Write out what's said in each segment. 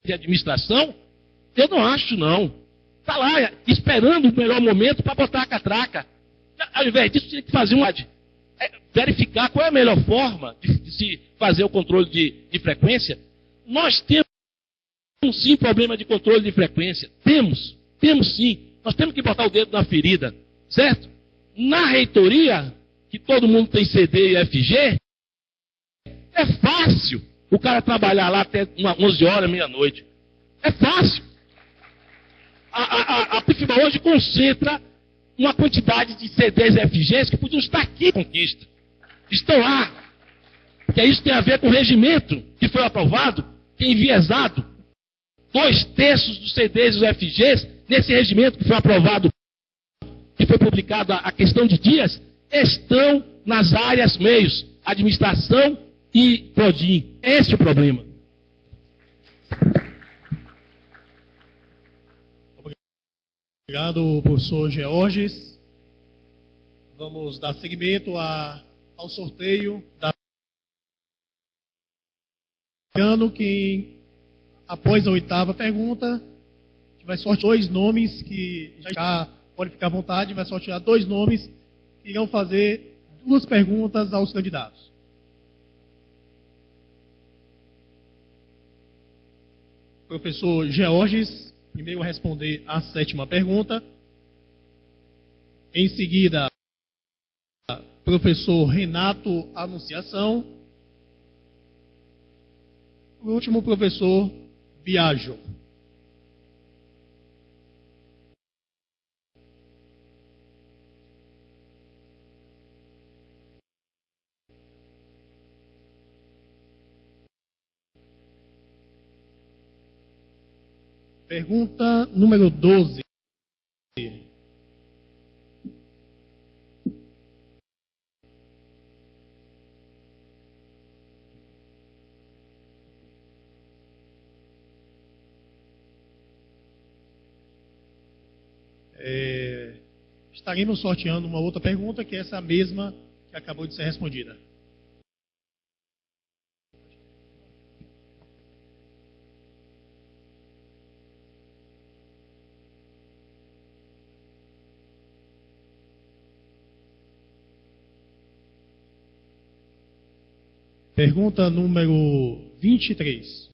de administração? Eu não acho, não. Está lá, esperando o melhor momento para botar a catraca. Ao invés disso, tinha que fazer verificar qual é a melhor forma de se fazer o controle de frequência. Nós temos sim problema de controle de frequência. Temos sim. Nós temos que botar o dedo na ferida, certo? Na reitoria, que todo mundo tem CD e FG, é fácil o cara trabalhar lá até 11 horas, meia-noite. É fácil. A PIFBA hoje concentra uma quantidade de CDs e FGs que podiam estar aqui em Conquista. Estão lá. Porque isso tem a ver com o regimento que foi aprovado, que é enviesado. 2/3 dos CDs e dos FGs, nesse regimento que foi aprovado, que foi publicado há questão de dias, estão nas áreas meios, administração e PRODIN. Esse é o problema. Obrigado, professor Georges. Vamos dar seguimento ao sorteio da ano que, após a 8ª pergunta, vai sortear 2 nomes que já pode ficar à vontade, vai sortear 2 nomes que irão fazer 2 perguntas aos candidatos. Professor Georges, primeiro a responder a 7ª pergunta. Em seguida, professor Renato Anunciação. Por último, professor Biagio. Pergunta número 12. Estaremos sorteando uma outra pergunta, que é essa mesma que acabou de ser respondida. Pergunta número 23.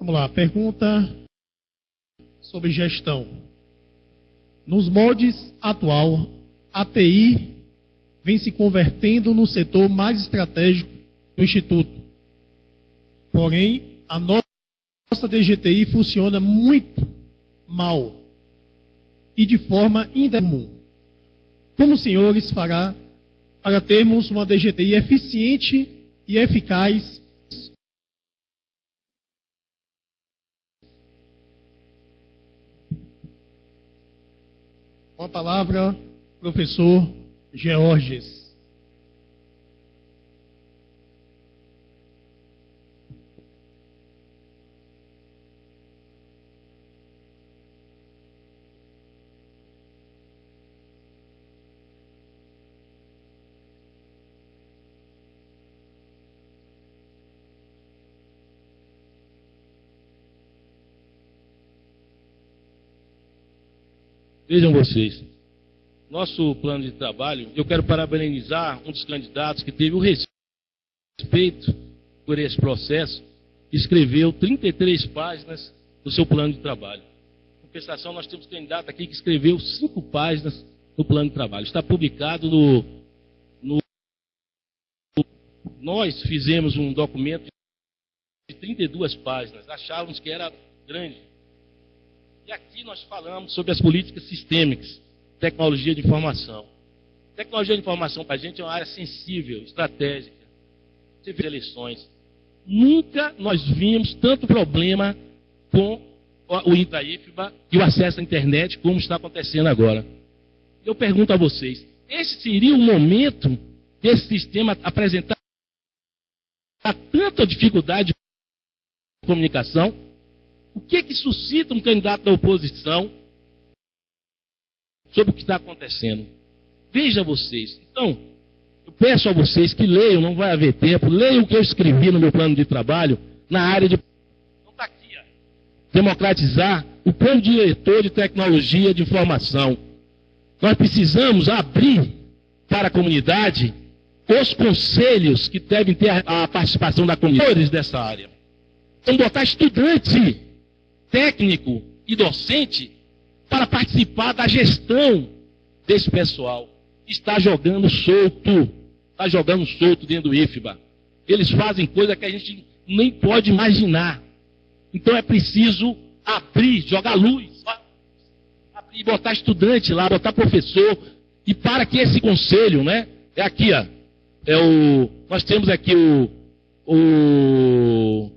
Vamos lá, pergunta sobre gestão. Nos moldes atual, a TI vem se convertendo no setor mais estratégico do Instituto. Porém, a nossa DGTI funciona muito mal e de forma incomum. Como os senhores fará para termos uma DGTI eficiente e eficaz? Com a palavra, professor Georges. Vejam vocês, nosso plano de trabalho, eu quero parabenizar um dos candidatos que teve o respeito por esse processo, escreveu 33 páginas do seu plano de trabalho. Em compensação, nós temos candidato aqui que escreveu 5 páginas no plano de trabalho. Está publicado Nós fizemos um documento de 32 páginas, achávamos que era grande. E aqui nós falamos sobre as políticas sistêmicas, tecnologia de informação. Tecnologia de informação para a gente é uma área sensível, estratégica. Você vê eleições. Nunca nós vimos tanto problema com o INTA-IFBA e o acesso à internet como está acontecendo agora. Eu pergunto a vocês, esse seria o momento desse sistema apresentar tanta dificuldade de comunicação? O que suscita um candidato da oposição sobre o que está acontecendo? Veja vocês. Então, eu peço a vocês que leiam, não vai haver tempo, leiam o que eu escrevi no meu plano de trabalho na área de... Então está aqui, ó. Democratizar o plano diretor de tecnologia de informação. Nós precisamos abrir para a comunidade os conselhos que devem ter a participação da comunidade dessa área. Então, botar estudante, técnico e docente para participar da gestão desse pessoal. Está jogando solto dentro do IFBA. Eles fazem coisa que a gente nem pode imaginar. Então é preciso abrir, jogar luz, abrir, botar estudante lá, botar professor, e para que esse conselho, né? É aqui, ó. Nós temos aqui o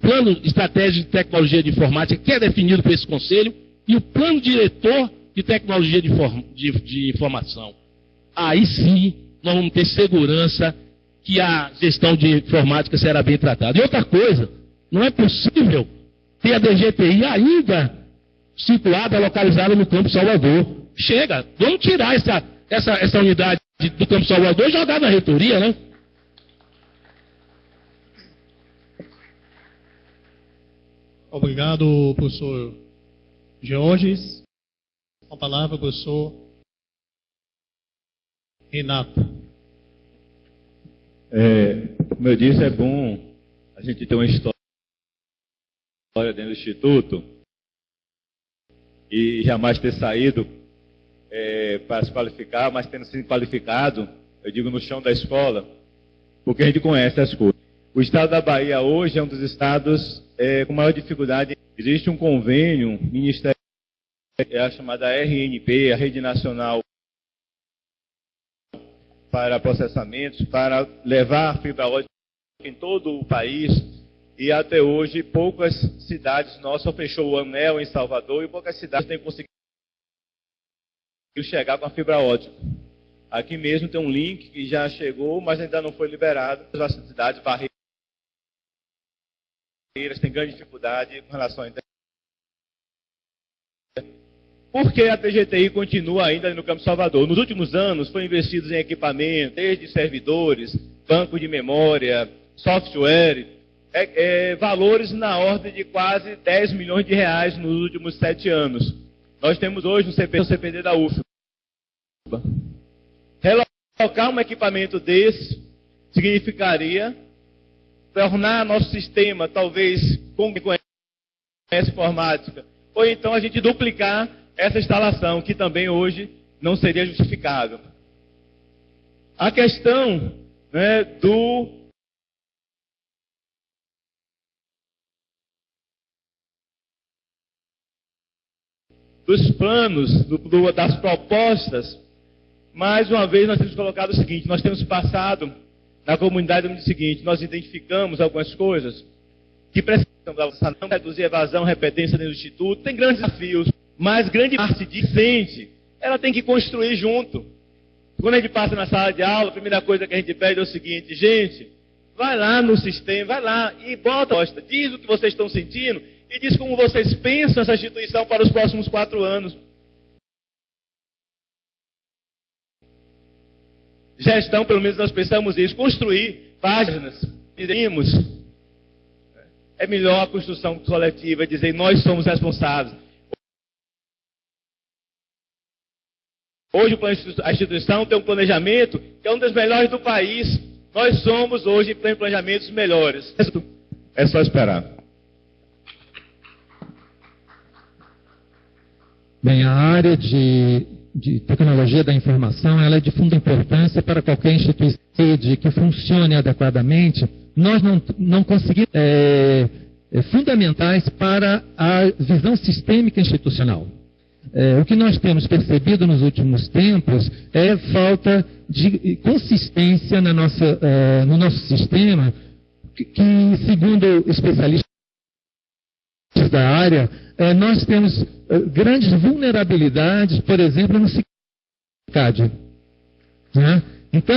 plano estratégico de tecnologia de informática, que é definido por esse conselho, e o plano diretor de tecnologia de informação. Aí sim, nós vamos ter segurança que a gestão de informática será bem tratada. E outra coisa, não é possível ter a DGTI ainda situada, localizada no Campo Salvador. Chega, vamos tirar essa unidade do Campo Salvador e jogar na reitoria, né? Obrigado, professor Georges. Com a palavra, professor Renato. Como eu disse, é bom a gente ter uma história dentro do Instituto e jamais ter saído para se qualificar, mas tendo sido qualificado, eu digo, no chão da escola, porque a gente conhece as coisas. O estado da Bahia hoje é um dos estados com maior dificuldade. Existe um convênio ministerial, a chamada RNP, a Rede Nacional para Processamentos, para levar a fibra ótica em todo o país, e até hoje poucas cidades nossas, fechou o anel em Salvador, e poucas cidades têm conseguido chegar com a fibra ótica. Aqui mesmo tem um link que já chegou, mas ainda não foi liberado. As cidades, barreiras, têm grande dificuldade com relação à internet. Por que a DGTI continua ainda no Campo Salvador? Nos últimos anos, foi investido em equipamento, desde servidores, banco de memória, software, valores na ordem de quase 10 milhões de reais nos últimos 7 anos. Nós temos hoje um CPD da UFBA. Relocar um equipamento desse significaria tornar nosso sistema, talvez, com quem conhece informática, ou então a gente duplicar essa instalação, que também hoje não seria justificável. A questão, né, dos planos, das propostas, mais uma vez nós temos colocado o seguinte: nós temos passado na comunidade o seguinte, nós identificamos algumas coisas que precisam avançar, reduzir evasão, repetência dentro do Instituto, tem grandes desafios, mas grande parte decente, ela tem que construir junto. Quando a gente passa na sala de aula, a primeira coisa que a gente pede é o seguinte: gente, vai lá no sistema, vai lá e diz o que vocês estão sentindo e diz como vocês pensam essa instituição para os próximos 4 anos. Gestão, pelo menos nós pensamos isso, construir páginas, diremos. É melhor a construção coletiva, dizer nós somos responsáveis. Hoje a instituição tem um planejamento que é um dos melhores do país. Nós somos hoje em planejamentos melhores. É só esperar. Bem, a área de tecnologia da informação, ela é de funda importância para qualquer instituição que funcione adequadamente. Nós não conseguimos fundamentais para a visão sistêmica institucional. O que nós temos percebido nos últimos tempos é falta de consistência no nosso sistema, que segundo especialistas da área, nós temos grandes vulnerabilidades, por exemplo, no CICAD. Né? Então,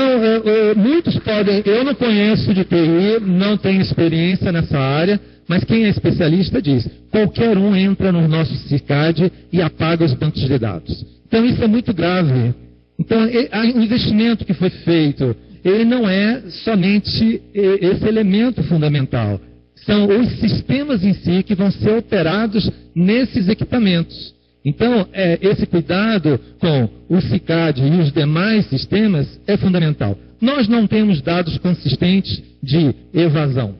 muitos podem... Eu não conheço de TI, não tenho experiência nessa área, mas quem é especialista diz, qualquer um entra no nosso CICAD e apaga os bancos de dados. Então, isso é muito grave. Então, o investimento que foi feito, ele não é somente esse elemento fundamental. São os sistemas em si que vão ser operados nesses equipamentos. Então, esse cuidado com o CICAD e os demais sistemas é fundamental. Nós não temos dados consistentes de evasão.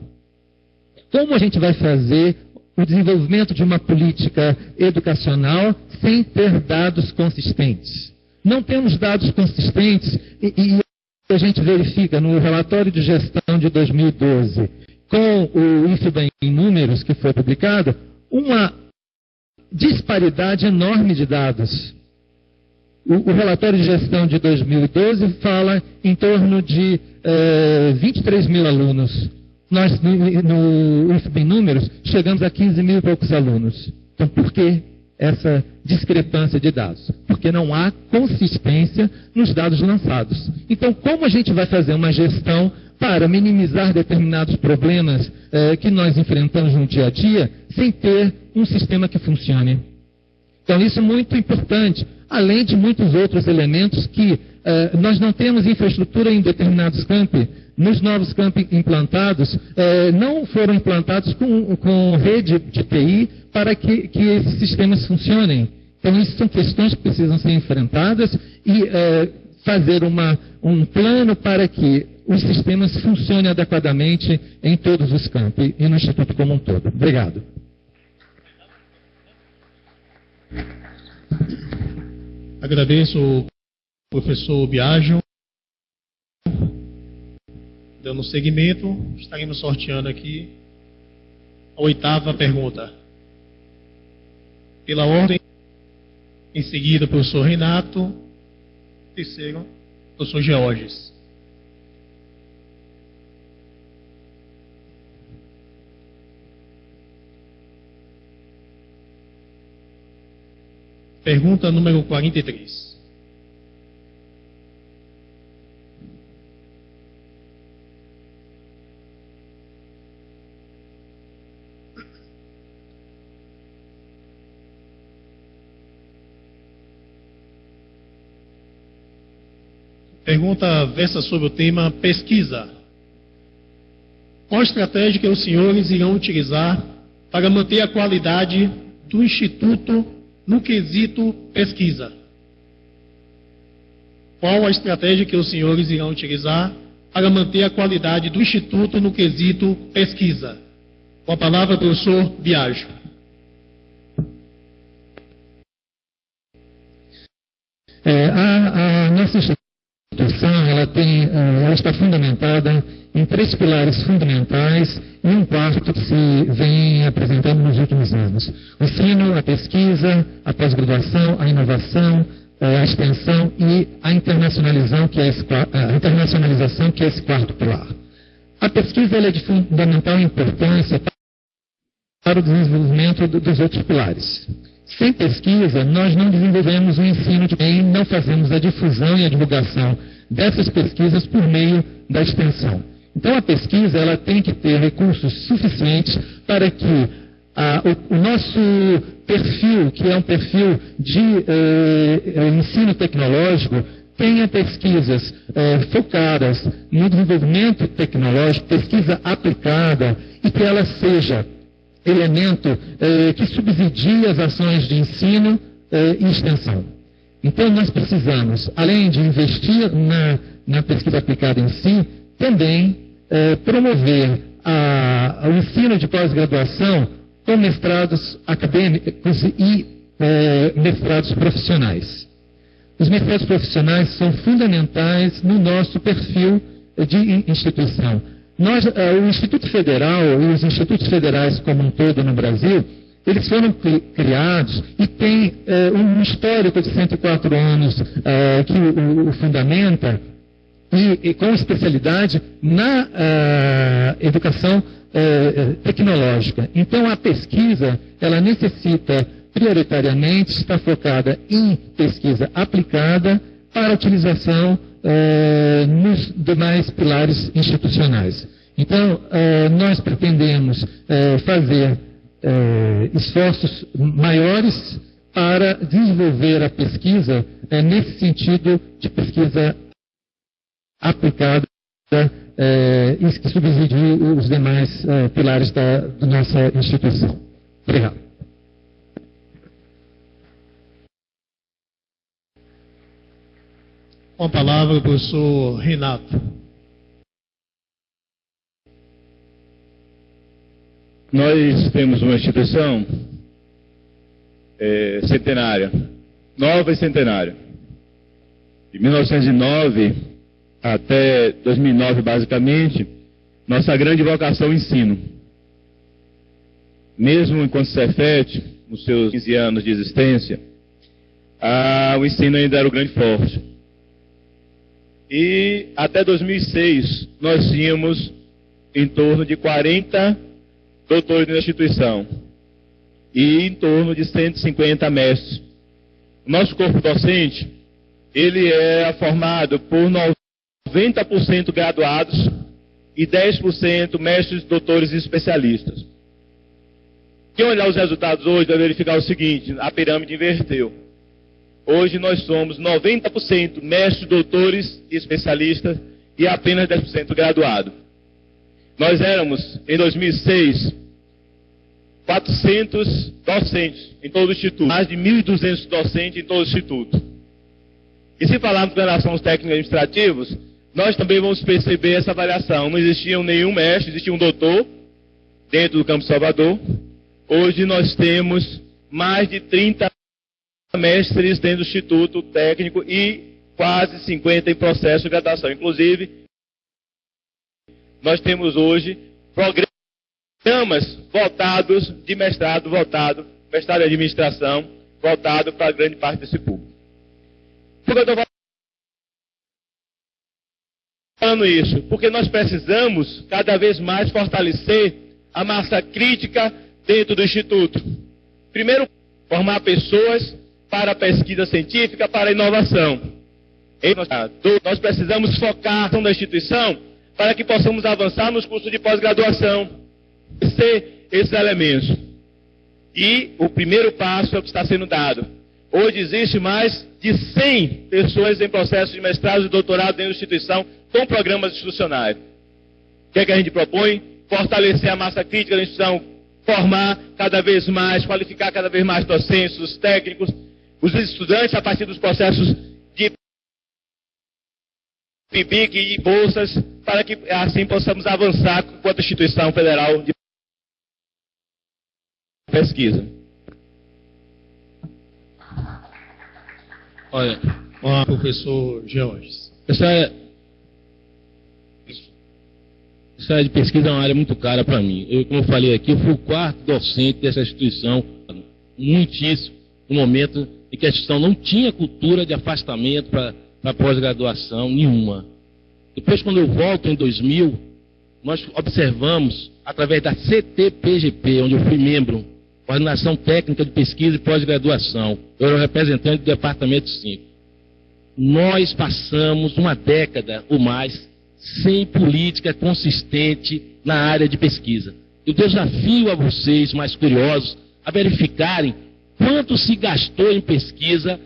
Como a gente vai fazer o desenvolvimento de uma política educacional sem ter dados consistentes? Não temos dados consistentes e a gente verifica no relatório de gestão de 2012, com o IFBA em números que foi publicado, uma disparidade enorme de dados. O relatório de gestão de 2012 fala em torno de 23 mil alunos. Nós, no IFBA em números, chegamos a 15 mil e poucos alunos. Então, por que essa discrepância de dados? Porque não há consistência nos dados lançados. Então, como a gente vai fazer uma gestão para minimizar determinados problemas que nós enfrentamos no dia a dia, sem ter um sistema que funcione? Então, isso é muito importante, além de muitos outros elementos que nós não temos infraestrutura em determinados campi. Nos novos campi implantados, não foram implantados com rede de TI para que esses sistemas funcionem. Então, isso são questões que precisam ser enfrentadas e fazer um plano para que os sistemas funcionem adequadamente em todos os campi e no Instituto como um todo. Obrigado. Agradeço ao professor Biagio. Dando seguimento, estaremos sorteando aqui a 8ª pergunta. Pela ordem, em seguida, o professor Renato. Terceiro, o professor Georges. Pergunta número 43. Pergunta versa sobre o tema pesquisa. Qual estratégia que os senhores irão utilizar para manter a qualidade do Instituto no quesito pesquisa? Qual a estratégia que os senhores irão utilizar para manter a qualidade do Instituto no quesito pesquisa? Com a palavra, professor Biagio. A nossa instituição ela está fundamentada em 3 pilares fundamentais e um quarto que se vem apresentando nos últimos anos: o ensino, a pesquisa, a pós-graduação, a inovação, a extensão e a internacionalização, que é esse quarto pilar. A pesquisa ela é de fundamental importância para o desenvolvimento dos outros pilares. Sem pesquisa, nós não desenvolvemos o ensino de bem, não fazemos a difusão e a divulgação dessas pesquisas por meio da extensão. Então, a pesquisa ela tem que ter recursos suficientes para que o nosso perfil, que é um perfil de ensino tecnológico, tenha pesquisas focadas no desenvolvimento tecnológico, pesquisa aplicada, e que ela seja elemento que subsidie as ações de ensino e extensão. Então, nós precisamos, além de investir na pesquisa aplicada em si, também promover o ensino de pós-graduação com mestrados acadêmicos e mestrados profissionais. Os mestrados profissionais são fundamentais no nosso perfil de instituição. O Instituto Federal e os institutos federais como um todo no Brasil, eles foram criados e têm um histórico de 104 anos que o fundamenta, e com especialidade na educação tecnológica. Então, a pesquisa, ela necessita prioritariamente estar focada em pesquisa aplicada para utilização nos demais pilares institucionais. Então, nós pretendemos fazer esforços maiores para desenvolver a pesquisa nesse sentido de pesquisa aplicada e que subsidie os demais pilares da nossa instituição. Obrigado. Com a palavra, o professor Renato. Nós temos uma instituição centenária, nova e centenária. De 1909 até 2009, basicamente, nossa grande vocação é o ensino. Mesmo enquanto Cefet, nos seus 15 anos de existência, o ensino ainda era o grande forte. E até 2006, nós tínhamos em torno de 40 doutores na instituição e em torno de 150 mestres. O nosso corpo docente, ele é formado por 90% graduados e 10% mestres, doutores e especialistas. Quem olhar os resultados hoje vai verificar o seguinte: a pirâmide inverteu. Hoje nós somos 90% mestres, doutores e especialistas e apenas 10% graduado. Nós éramos, em 2006, 400 docentes em todo o Instituto, mais de 1.200 docentes em todo o Instituto. E se falarmos em relação aos técnicos administrativos, nós também vamos perceber essa variação. Não existia nenhum mestre, existia um doutor dentro do Campo Salvador. Hoje nós temos mais de 30 mestres dentro do Instituto Técnico e quase 50 em processo de graduação. Inclusive, nós temos hoje programas voltados de mestrado em administração, voltado para a grande parte desse público. Por que eu estou falando isso? Porque nós precisamos cada vez mais fortalecer a massa crítica dentro do Instituto. Primeiro, formar pessoas para a pesquisa científica, para a inovação. Nós precisamos focar na instituição para que possamos avançar nos cursos de pós-graduação. Esses elementos. E o primeiro passo é o que está sendo dado. Hoje existe mais de 100 pessoas em processo de mestrado e doutorado dentro da instituição com programas institucionais. O que é que a gente propõe? Fortalecer a massa crítica da instituição, formar cada vez mais, qualificar cada vez mais docentes, os técnicos, os estudantes a partir dos processos de PIBIC e bolsas, para que assim possamos avançar enquanto instituição federal de pesquisa. Olha, professor Georges. Essa área de pesquisa é uma área muito cara para mim. Como eu falei aqui, eu fui o quarto docente dessa instituição, muitíssimo, no momento em que a instituição não tinha cultura de afastamento para pós-graduação nenhuma. Depois, quando eu volto em 2000, nós observamos, através da CTPGP, onde eu fui membro, Coordenação Técnica de Pesquisa e Pós-Graduação, eu era o representante do Departamento 5. Nós passamos uma década ou mais sem política consistente na área de pesquisa. Eu desafio a vocês, mais curiosos, a verificarem quanto se gastou em pesquisa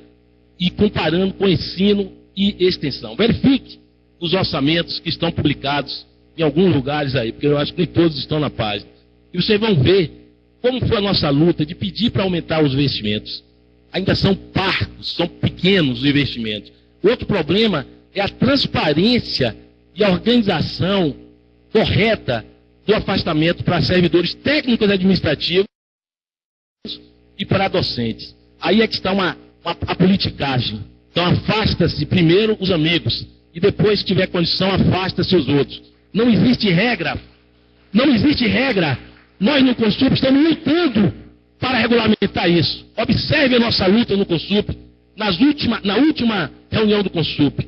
e comparando com ensino e extensão. Verifique os orçamentos que estão publicados em alguns lugares aí, porque eu acho que nem todos estão na página. E vocês vão ver como foi a nossa luta de pedir para aumentar os investimentos. Ainda são parcos, são pequenos os investimentos. Outro problema é a transparência e a organização correta do afastamento para servidores técnicos administrativos e para docentes. Aí é que está a politicagem. Então afasta-se primeiro os amigos e depois, se tiver condição, afasta-se os outros. Não existe regra. Não existe regra. Nós no CONSUP estamos lutando para regulamentar isso. Observe a nossa luta no CONSUP, na última reunião do CONSUP.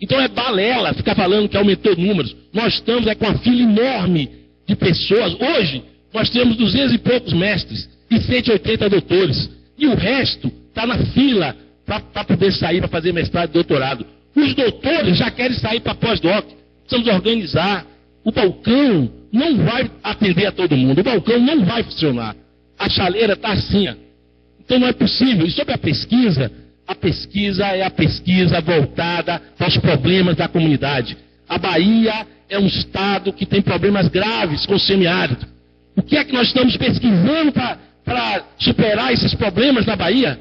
Então é balela ficar falando que aumentou números. Nós estamos com uma fila enorme de pessoas. Hoje, nós temos 200 e poucos mestres e 180 doutores. E o resto está na fila para poder sair para fazer mestrado e doutorado. Os doutores já querem sair para pós-doc. Precisamos organizar. O balcão não vai atender a todo mundo. O balcão não vai funcionar. A chaleira está assim. Então não é possível. E sobre a pesquisa é a pesquisa voltada para os problemas da comunidade. A Bahia é um estado que tem problemas graves com o semiárido. O que é que nós estamos pesquisando para superar esses problemas na Bahia?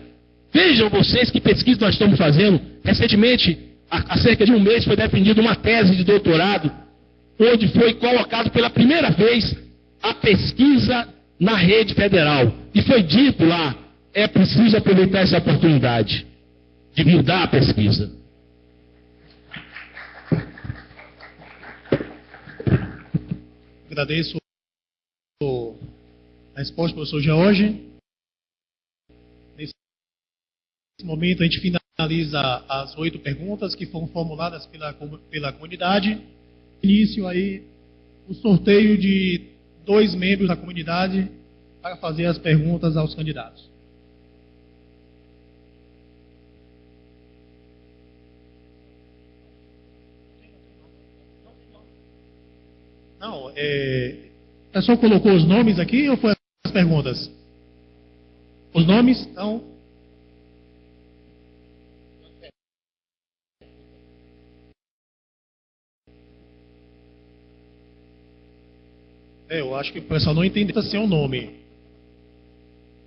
Vejam vocês que pesquisa nós estamos fazendo. Recentemente, há cerca de um mês, foi defendida uma tese de doutorado, onde foi colocado pela primeira vez a pesquisa na rede federal. E foi dito lá, é preciso aproveitar essa oportunidade de mudar a pesquisa. Agradeço a resposta do professor Jorge. Nesse momento, a gente finaliza as 8 perguntas que foram formuladas pela comunidade. Início aí o sorteio de 2 membros da comunidade para fazer as perguntas aos candidatos. Não, o pessoal colocou os nomes aqui ou foi as perguntas? Os nomes? Então. Eu acho que o pessoal não entendeu assim o nome.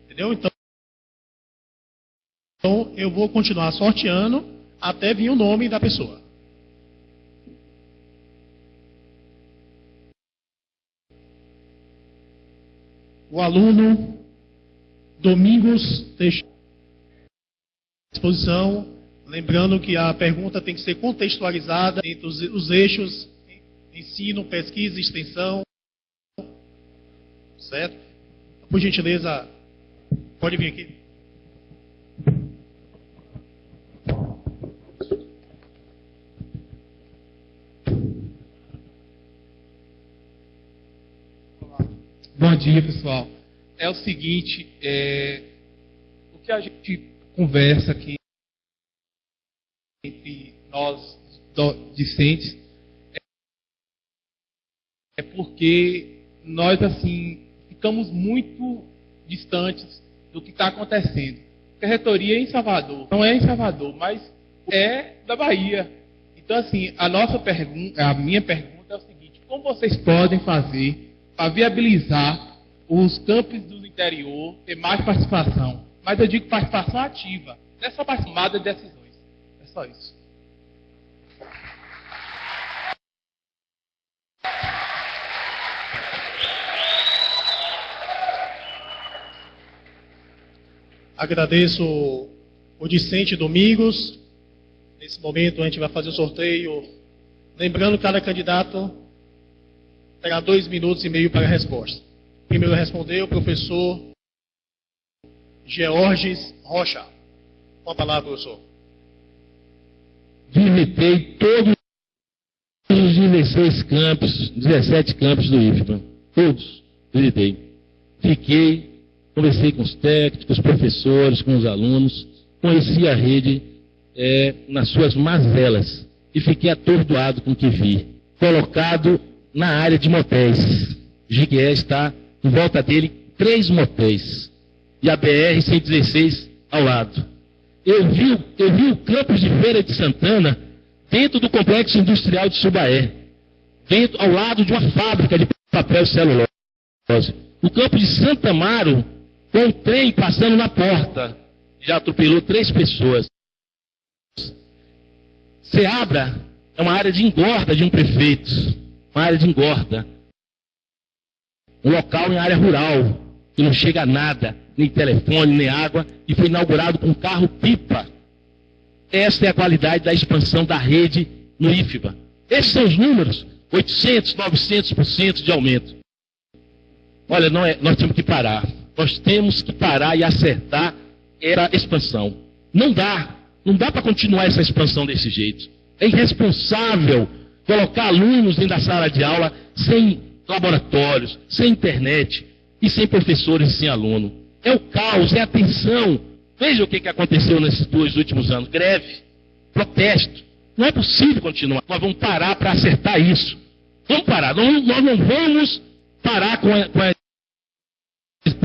Entendeu? Então eu vou continuar sorteando até vir o nome da pessoa. O aluno Domingos Teixeira. Exposição. Lembrando que a pergunta tem que ser contextualizada entre os eixos ensino, pesquisa e extensão. Certo? Por gentileza, pode vir aqui. Bom dia, pessoal. É o seguinte, o que a gente conversa aqui entre nós discentes é porque nós, assim, ficamos muito distantes do que está acontecendo. Porque a reitoria é em Salvador, não é em Salvador, mas é da Bahia. Então, assim, a minha pergunta é o seguinte: como vocês podem fazer para viabilizar os campos do interior, ter mais participação? Mas eu digo participação ativa, não é só participar de decisões. É só isso. Agradeço o discente Domingos. Nesse momento a gente vai fazer o sorteio. Lembrando que cada candidato terá 2 minutos e meio para a resposta. Primeiro a responder o professor Georges Rocha. Com a palavra, professor. Visitei todos os 16 campos, 17 campos do IFBA. Todos visitei. Fiquei, conversei com os técnicos, com os professores, com os alunos, conheci a rede nas suas mazelas e fiquei atordoado com o que vi. Colocado na área de motéis. Jequié está em volta dele 3 motéis. E a BR-116 ao lado. Eu vi o campus de Feira de Santana dentro do complexo industrial de Subaé. Ao lado de uma fábrica de papel e celulose. O campo de Santa Amaro, com o trem passando na porta, já atropelou 3 pessoas. Ceabra é uma área de engorda de um prefeito, uma área de engorda. Um local em área rural, que não chega a nada, nem telefone, nem água, e foi inaugurado com carro-pipa. Esta é a qualidade da expansão da rede no IFBA. Esses são os números, 800%, 900% de aumento. Olha, nós temos que parar. Nós temos que parar e acertar essa expansão. Não dá para continuar essa expansão desse jeito. É irresponsável colocar alunos dentro da sala de aula sem laboratórios, sem internet e sem professores e sem aluno. É o caos, é a tensão. Veja o que aconteceu nesses 2 últimos anos. Greve, protesto. Não é possível continuar. Nós vamos parar para acertar isso. Vamos parar. Nós não vamos parar com a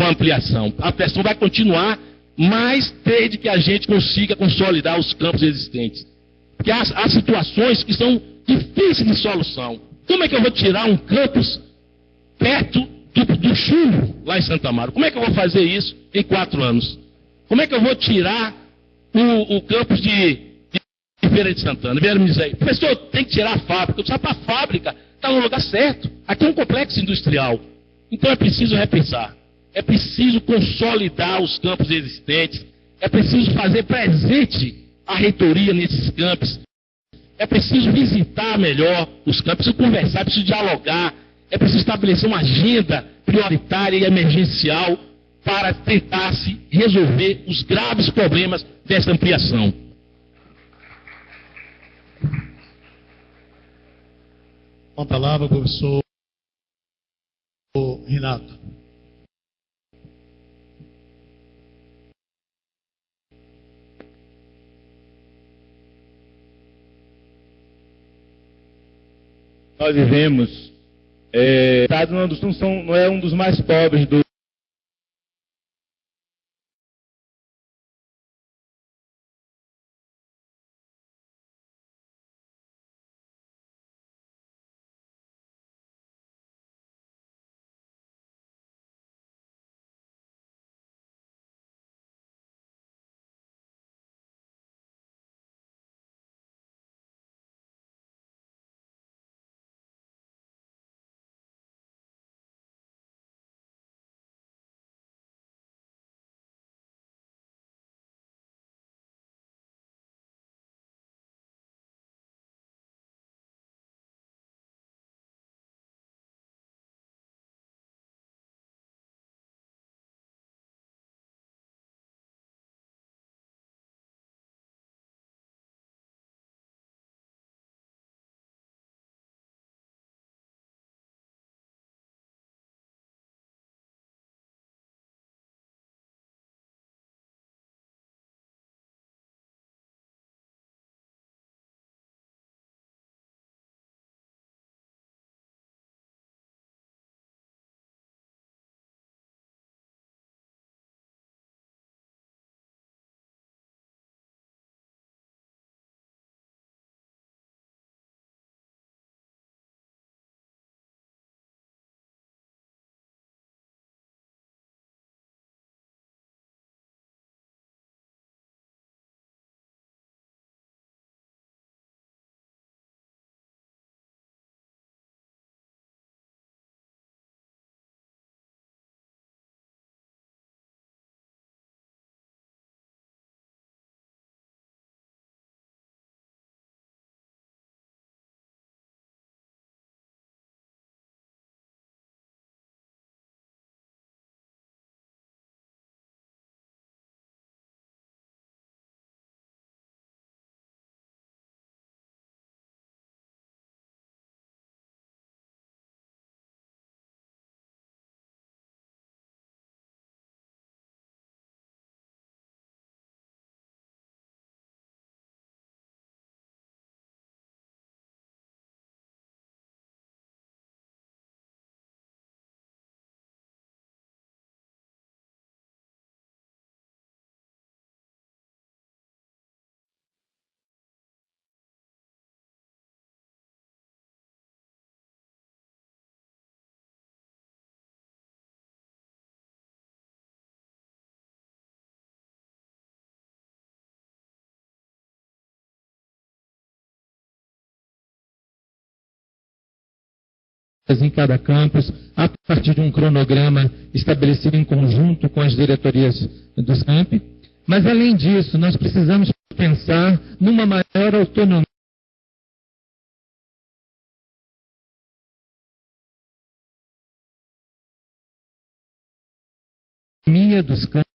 ampliação. A ampliação vai continuar, mas desde que a gente consiga consolidar os campos existentes. Porque há situações que são difíceis de solução. Como é que eu vou tirar um campus perto do chumbo, lá em Santa Amaro? Como é que eu vou fazer isso em 4 anos? Como é que eu vou tirar o campus de Feira de Santana? Vieram me dizer, professor, tem que tirar a fábrica. Eu disse, para a fábrica está no lugar certo. Aqui é um complexo industrial. Então é preciso repensar. É preciso consolidar os campos existentes. É preciso fazer presente a reitoria nesses campos. É preciso visitar melhor os campos, é preciso conversar, é preciso dialogar, é preciso estabelecer uma agenda prioritária e emergencial para tentar-se resolver os graves problemas dessa ampliação. Com a palavra, professor Renato. Nós vivemos, o estado não é um dos mais pobres do em cada campus, a partir de um cronograma estabelecido em conjunto com as diretorias dos campi. Mas, além disso, nós precisamos pensar numa maior autonomia dos campos,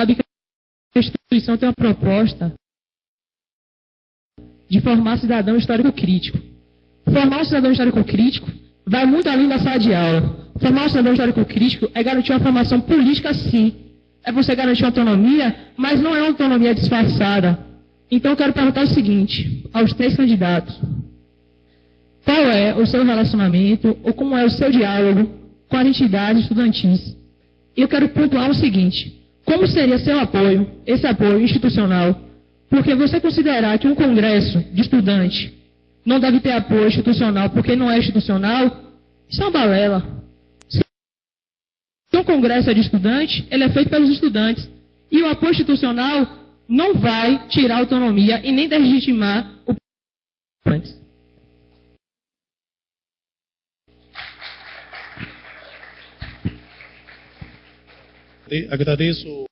sabe que a instituição tem uma proposta de formar cidadão histórico crítico. Formar um cidadão histórico crítico vai muito além da sala de aula. Formar um cidadão histórico crítico é garantir uma formação política, sim. É você garantir uma autonomia, mas não é uma autonomia disfarçada. Então eu quero perguntar o seguinte aos 3 candidatos. Qual é o seu relacionamento ou como é o seu diálogo com as entidades estudantis? E eu quero pontuar o seguinte. Como seria seu apoio, esse apoio institucional? Porque você considerar que um congresso de estudante não deve ter apoio institucional porque não é institucional, isso é uma balela. Se um congresso é de estudante, ele é feito pelos estudantes. E o apoio institucional não vai tirar a autonomia e nem legitimar o antes. Agradeço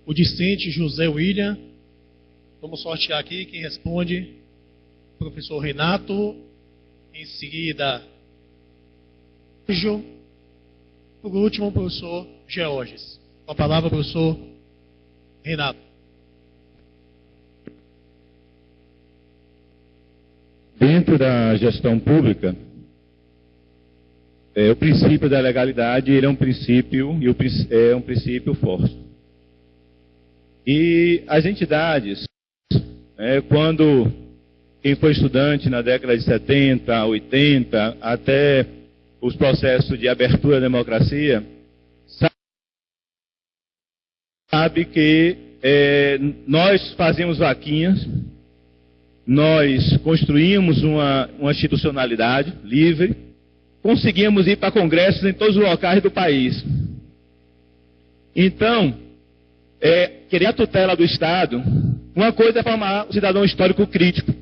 o discente José William. Vamos sortear aqui quem responde. Professor Renato. Em seguida, por último, o professor Georges. Com a palavra, professor Renato. Dentro da gestão pública, o princípio da legalidade ele é um princípio forte. E as entidades, quando quem foi estudante na década de 70, 80, até os processos de abertura da democracia, sabe que nós fazemos vaquinhas, nós construímos uma institucionalidade livre, conseguimos ir para congressos em todos os locais do país. Então, querer a tutela do Estado, uma coisa é formar um cidadão histórico crítico.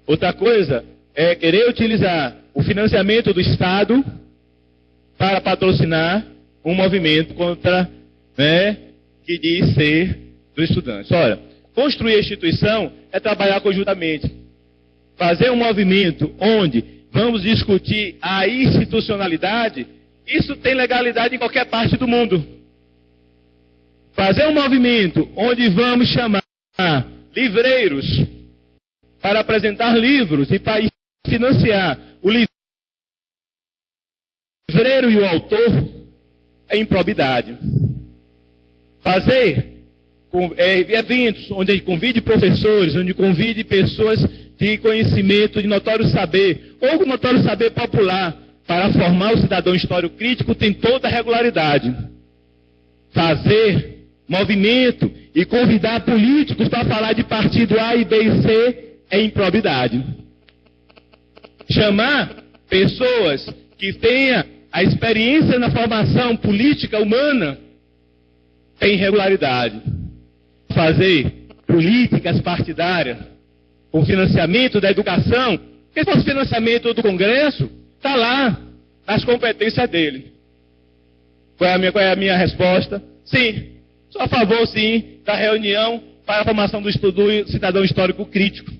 Outra coisa é querer utilizar o financiamento do Estado para patrocinar um movimento contra, que diz ser dos estudantes. Olha, construir a instituição é trabalhar conjuntamente. Fazer um movimento onde vamos discutir a institucionalidade, isso tem legalidade em qualquer parte do mundo. Fazer um movimento onde vamos chamar livreiros para apresentar livros e para financiar o livreiro e o autor é improbidade. Fazer eventos onde a gente convide professores, onde convide pessoas de conhecimento, de notório saber, ou notório saber popular, para formar o cidadão histórico crítico, tem toda a regularidade. Fazer movimento e convidar políticos para falar de partido A e B e C é improbidade. Chamar pessoas que tenham a experiência na formação política humana é irregularidade. Fazer políticas partidárias com financiamento da educação, porque se fosse financiamento do Congresso, está lá, nas competências dele. Qual é a minha resposta? Sim, sou a favor, sim, da reunião para a formação do cidadão histórico crítico.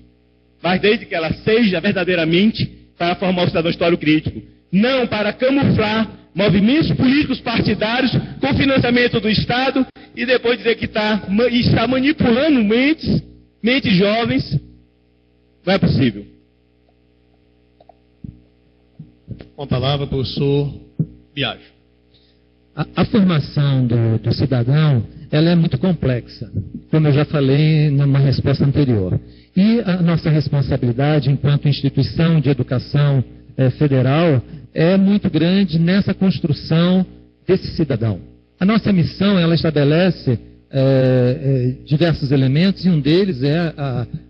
Mas desde que ela seja verdadeiramente para formar o cidadão histórico crítico. Não para camuflar movimentos políticos partidários com financiamento do Estado e depois dizer que está manipulando mentes jovens. Não é possível. Com a palavra, professor Biagio. A formação do cidadão, ela é muito complexa, como eu já falei numa resposta anterior. E a nossa responsabilidade enquanto instituição de educação federal é muito grande nessa construção desse cidadão. A nossa missão, ela estabelece diversos elementos, e um deles é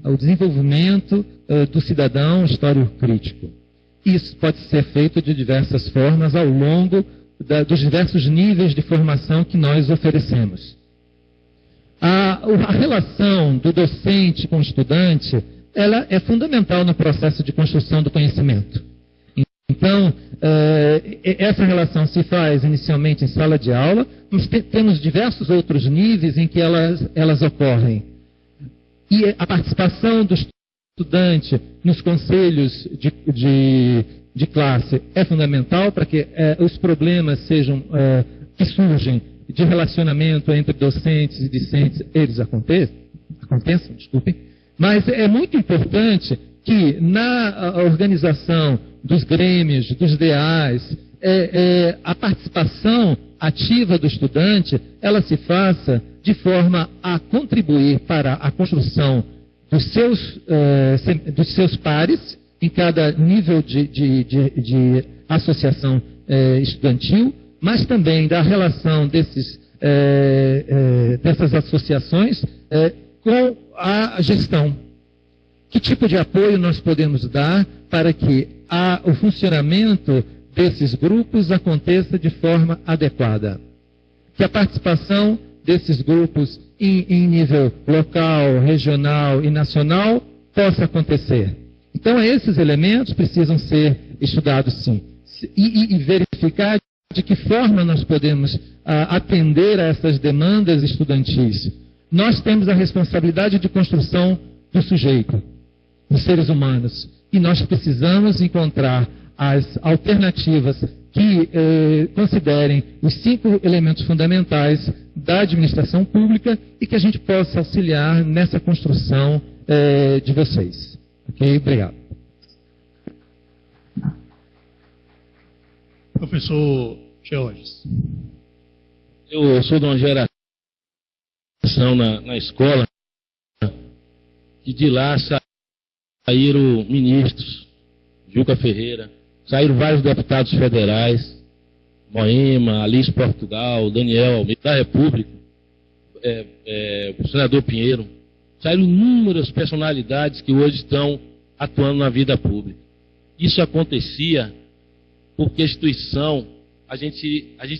o desenvolvimento do cidadão histórico crítico. Isso pode ser feito de diversas formas ao longo dos diversos níveis de formação que nós oferecemos. A relação do docente com o estudante, ela é fundamental no processo de construção do conhecimento. Então, essa relação se faz inicialmente em sala de aula, mas temos diversos outros níveis em que elas ocorrem. E a participação do estudante nos conselhos de classe é fundamental para que os problemas que surgem de relacionamento entre docentes e discentes, eles aconteçam, desculpem, mas é muito importante que na organização dos grêmios, dos ideais, a participação ativa do estudante, ela se faça de forma a contribuir para a construção dos seus pares, em cada nível de associação estudantil, mas também da relação dessas associações com a gestão. Que tipo de apoio nós podemos dar para que o funcionamento desses grupos aconteça de forma adequada? Que a participação desses grupos em nível local, regional e nacional possa acontecer. Então, esses elementos precisam ser estudados, sim. E verificar de que forma nós podemos atender a essas demandas estudantis. Nós temos a responsabilidade de construção do sujeito, dos seres humanos. E nós precisamos encontrar as alternativas que considerem os 5 elementos fundamentais da administração pública e que a gente possa auxiliar nessa construção de vocês. Ok? Obrigado. Professor Georges. Eu sou de uma geração na escola que de lá saíram ministros, Juca Ferreira, saíram vários deputados federais, Moema, Alice Portugal, Daniel Almeida, da República, o senador Pinheiro. Saíram inúmeras personalidades que hoje estão atuando na vida pública. Isso acontecia porque a instituição, a gente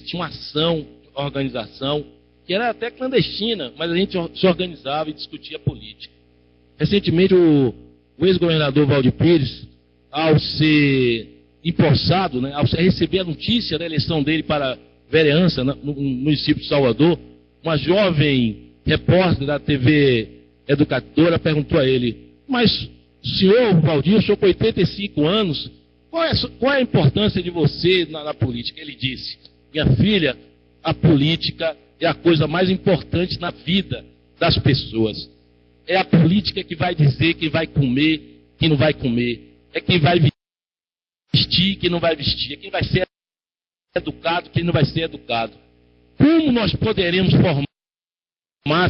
tinha uma ação, uma organização, que era até clandestina, mas a gente se organizava e discutia política. Recentemente, o ex-governador Valdir Pires, ao ser empossado, né, ao receber a notícia da eleição dele para vereança no município de Salvador, uma jovem repórter da TV Educadora perguntou a ele: mas, senhor Valdir, o senhor com 85 anos, qual é a importância de você na política? Ele disse: minha filha, a política é a coisa mais importante na vida das pessoas. É a política que vai dizer quem vai comer, quem não vai comer. É quem vai vestir, quem não vai vestir. É quem vai ser educado, quem não vai ser educado. Como nós poderemos formar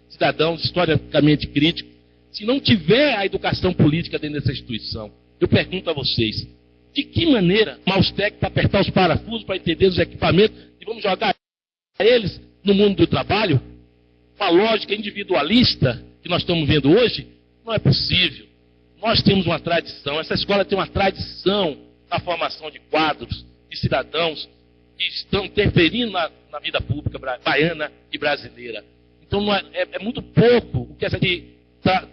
cidadãos historicamente críticos se não tiver a educação política dentro dessa instituição? Eu pergunto a vocês, de que maneira os técnicos para apertar os parafusos, para entender os equipamentos, e vamos jogar eles no mundo do trabalho? Uma lógica individualista que nós estamos vendo hoje, não é possível. Nós temos uma tradição, essa escola tem uma tradição na formação de quadros, de cidadãos que estão interferindo na vida pública baiana e brasileira. Então é muito pouco o que essa de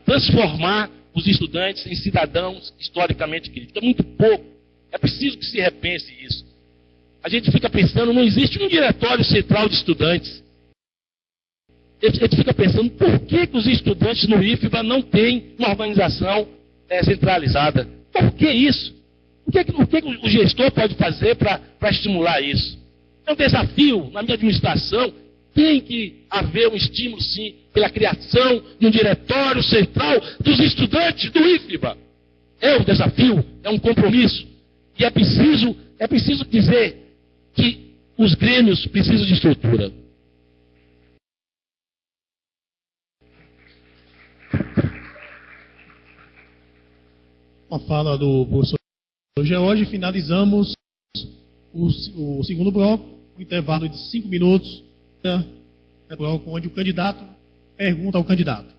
transformar os estudantes em cidadãos historicamente críticos. É muito pouco. É preciso que se repense isso. A gente fica pensando, não existe um diretório central de estudantes. A gente fica pensando, por que os estudantes no IFBA não têm uma organização centralizada? Por que isso? O que o gestor pode fazer para estimular isso? É um desafio na minha administração. Tem que haver um estímulo, sim, pela criação de um diretório central dos estudantes do IFBA. É um desafio, é um compromisso. E é preciso dizer que os grêmios precisam de estrutura. Com a fala do professor George, finalizamos o segundo bloco, um intervalo de 5 minutos, onde o candidato pergunta ao candidato.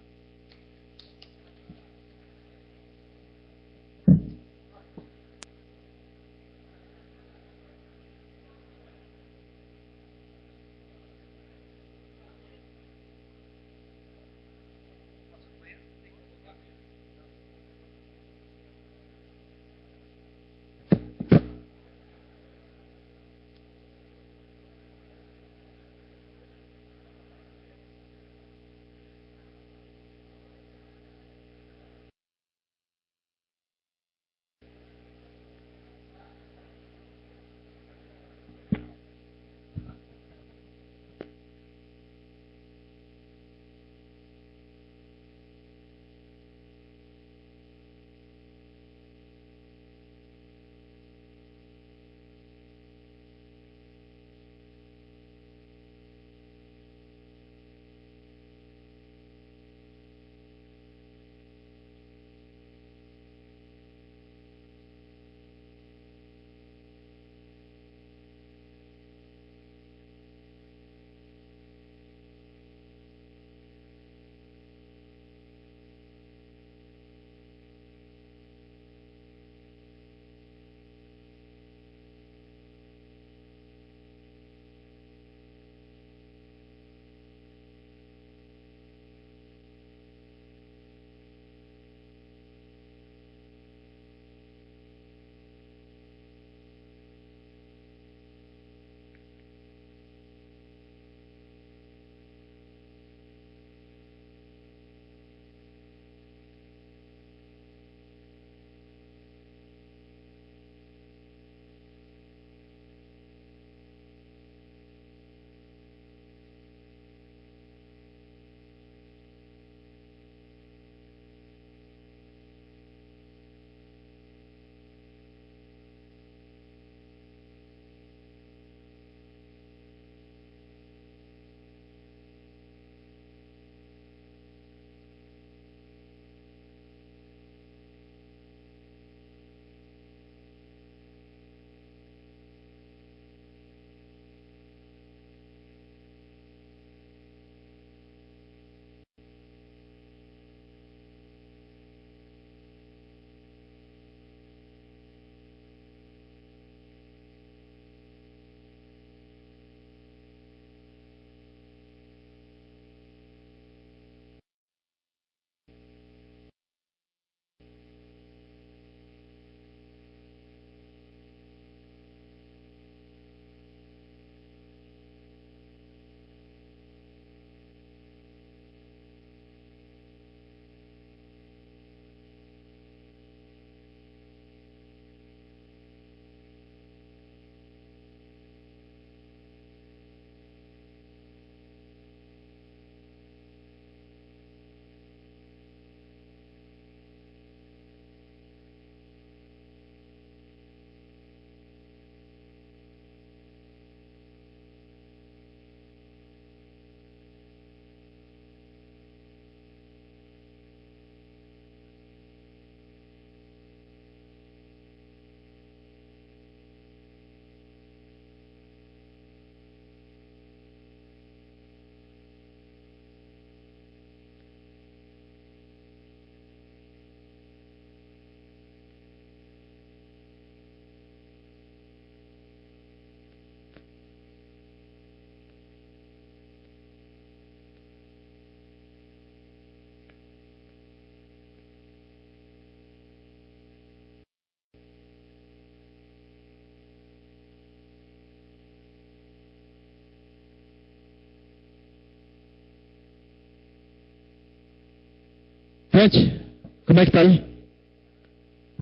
Dante, como é que tá aí?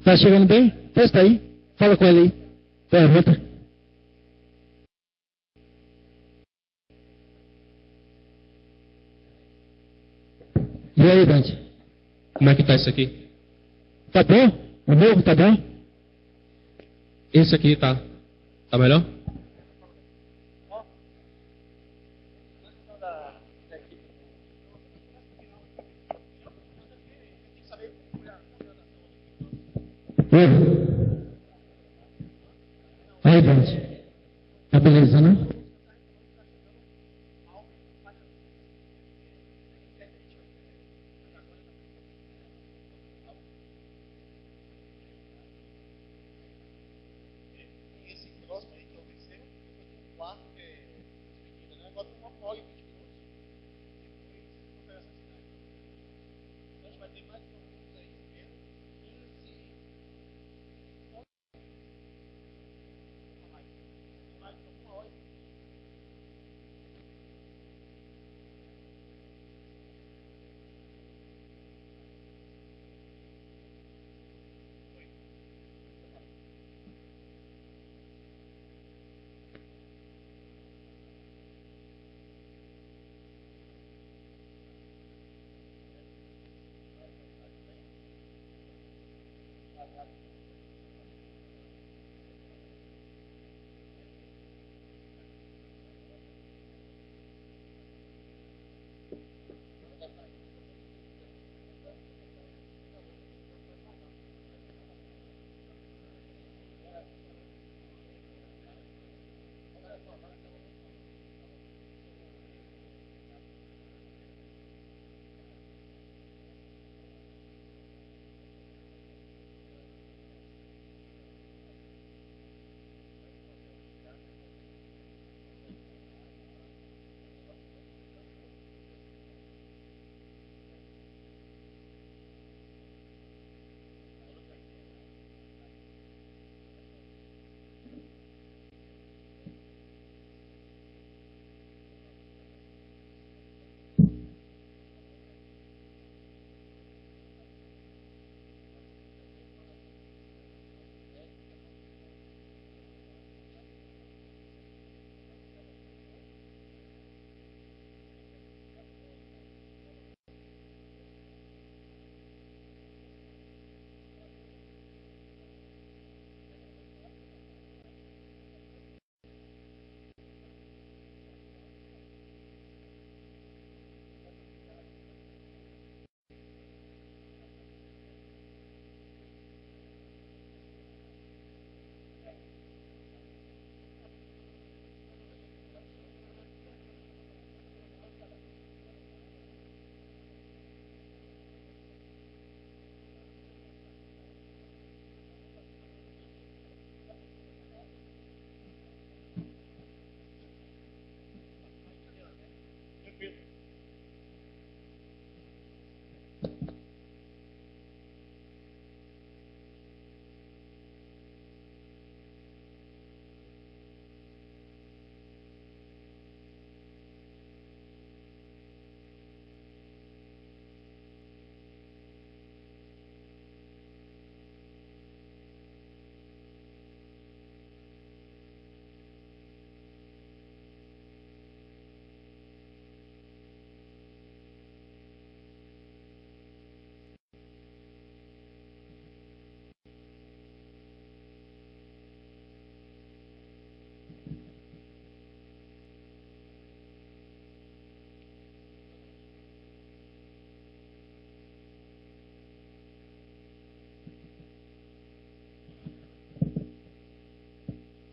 Tá chegando bem? Testa aí. Fala com ele aí. Pergunta. E aí, Dante? Como é que tá isso aqui? Tá bom? O meu tá bom? Esse aqui tá melhor? Aí, Dante. Tá beleza, né?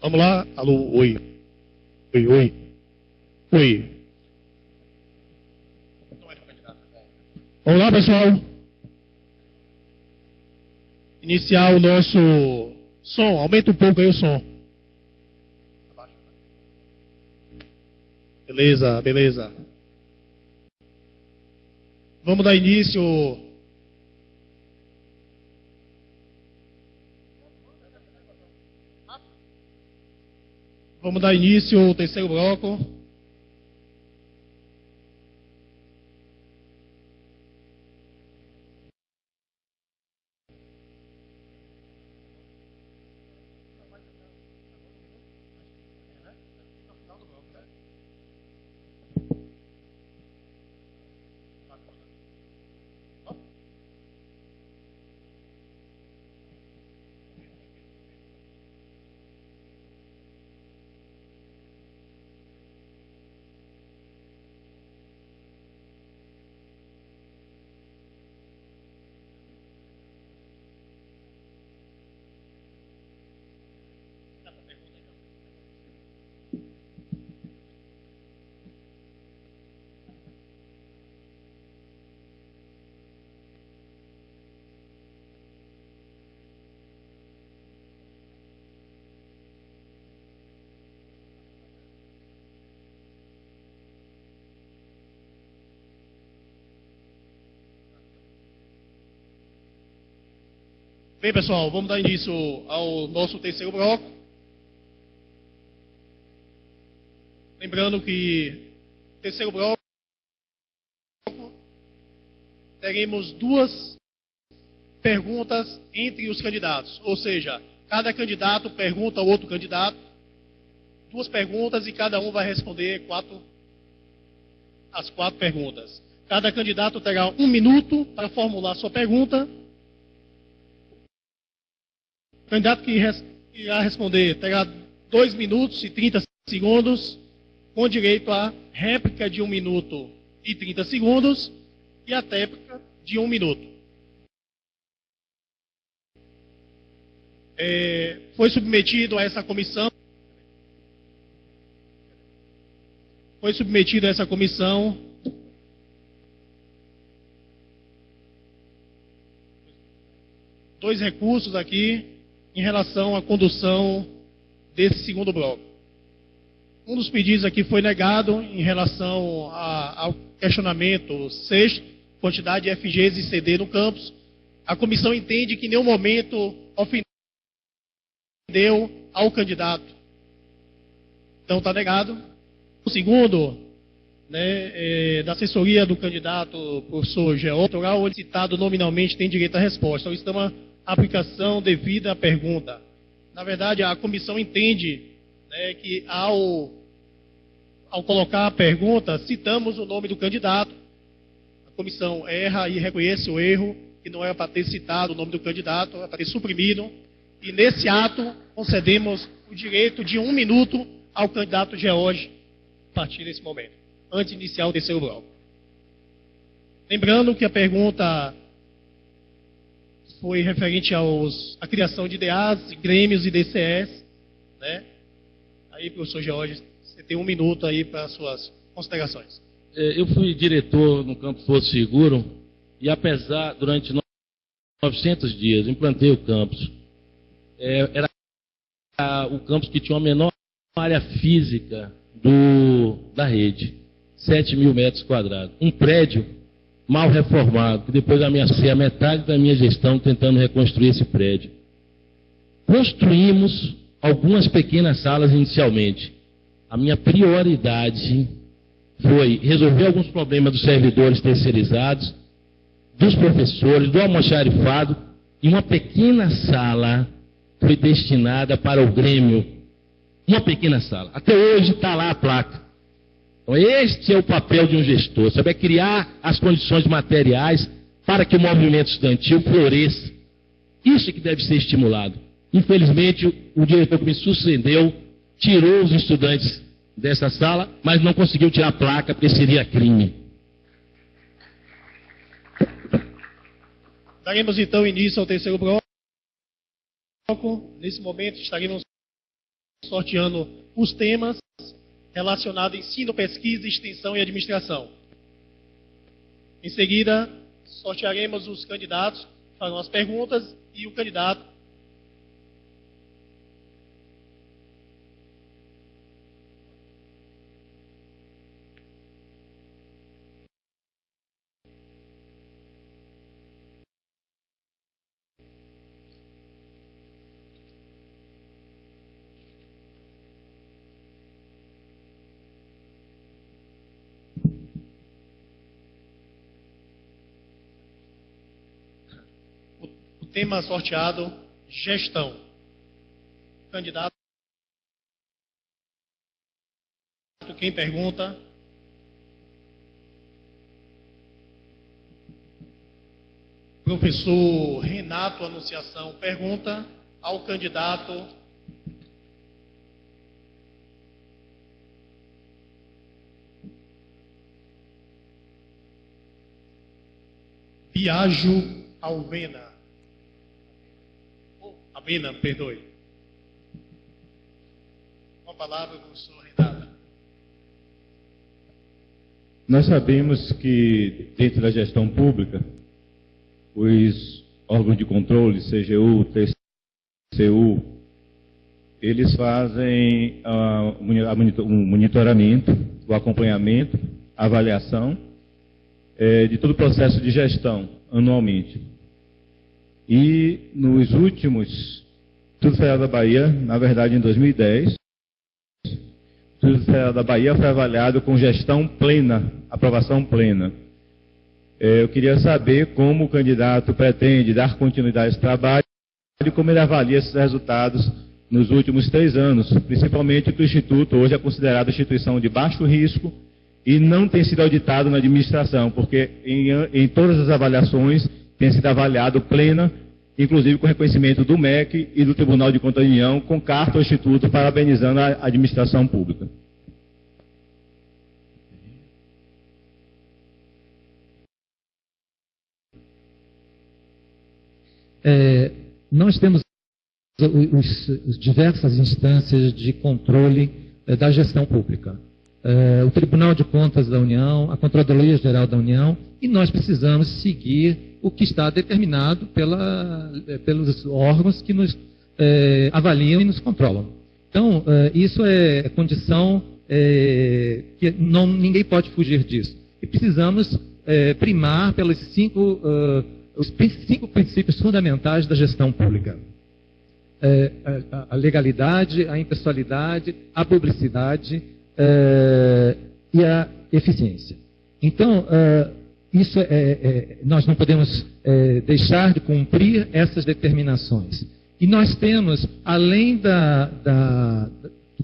Vamos lá. Alô, oi. Oi, oi. Oi. Vamos lá, pessoal. Iniciar o nosso som. Aumenta um pouco aí o som. Beleza, beleza. Vamos dar início. Vamos dar início ao terceiro bloco. Bem, pessoal, vamos dar início ao nosso terceiro bloco. Lembrando que no terceiro bloco teremos 2 perguntas entre os candidatos. Ou seja, cada candidato pergunta ao outro candidato 2 perguntas e cada um vai responder as 4 perguntas. Cada candidato terá 1 minuto para formular sua pergunta. O candidato que irá responder terá 2 minutos e 30 segundos, com direito à réplica de 1 minuto e 30 segundos e a réplica de 1 minuto. Foi submetido a essa comissão. Foi submetido a essa comissão 2 recursos aqui em relação à condução desse segundo bloco. Um dos pedidos aqui foi negado em relação ao questionamento 6, quantidade de FGs e CD no campus. A comissão entende que em nenhum momento ofendeu ao candidato. Então está negado. O segundo, da assessoria do candidato professor Geólogo, onde citado nominalmente tem direito à resposta. Então, isso é uma aplicação devida à pergunta. Na verdade, a comissão entende que ao colocar a pergunta, citamos o nome do candidato. A comissão erra e reconhece o erro, que não era para ter citado o nome do candidato, era para ter suprimido. E nesse ato, concedemos o direito de 1 minuto ao candidato George a partir desse momento, antes de iniciar o terceiro bloco. Lembrando que a pergunta foi referente à criação de DAs, grêmios e DCS, Aí, professor George, você tem 1 minuto aí para as suas considerações. Eu fui diretor no campus Porto Seguro e, apesar, durante 900 dias, implantei o campus. Era o campus que tinha a menor área física da rede, 7.000 metros quadrados. Um prédio mal reformado, que depois ameacei a metade da minha gestão tentando reconstruir esse prédio. Construímos algumas pequenas salas inicialmente. A minha prioridade foi resolver alguns problemas dos servidores terceirizados, dos professores, do almoxarifado, e uma pequena sala foi destinada para o Grêmio. Uma pequena sala. Até hoje está lá a placa. Então, este é o papel de um gestor, saber criar as condições materiais para que o movimento estudantil floresça. Isso que deve ser estimulado. Infelizmente, o diretor que me sucedeu tirou os estudantes dessa sala, mas não conseguiu tirar a placa, porque seria crime. Daremos então início ao terceiro bloco. Nesse momento estaremos sorteando os temas relacionados a ensino, pesquisa, extensão e administração. Em seguida, sortearemos os candidatos, farão as perguntas e o candidato tema sorteado, gestão. Candidato, quem pergunta? Professor Renato Anunciação pergunta ao candidato Biagio Alvena. Avena, perdoe. Com a palavra, professor Renato. Nós sabemos que, dentro da gestão pública, os órgãos de controle, CGU, TCU, eles fazem o monitoramento, o acompanhamento, a avaliação de todo o processo de gestão, anualmente. E nos últimos, Instituto Federal da Bahia, na verdade em 2010, o Instituto Federal da Bahia foi avaliado com gestão plena, aprovação plena. Eu queria saber como o candidato pretende dar continuidade a esse trabalho e como ele avalia esses resultados nos últimos 3 anos, principalmente que o Instituto hoje é considerado instituição de baixo risco e não tem sido auditado na administração, porque em todas as avaliações tem sido avaliado plena, inclusive com reconhecimento do MEC e do Tribunal de Contas da União, com carta ao Instituto parabenizando a administração pública. Nós temos as diversas instâncias de controle da gestão pública. O Tribunal de Contas da União, a Controladoria Geral da União, e nós precisamos seguir o que está determinado pelos órgãos que nos avaliam e nos controlam. Então, isso é condição que ninguém pode fugir disso. E precisamos primar pelos os 5 princípios fundamentais da gestão pública. A legalidade, a impessoalidade, a publicidade e a eficiência. Então, isso nós não podemos deixar de cumprir essas determinações. E nós temos, além do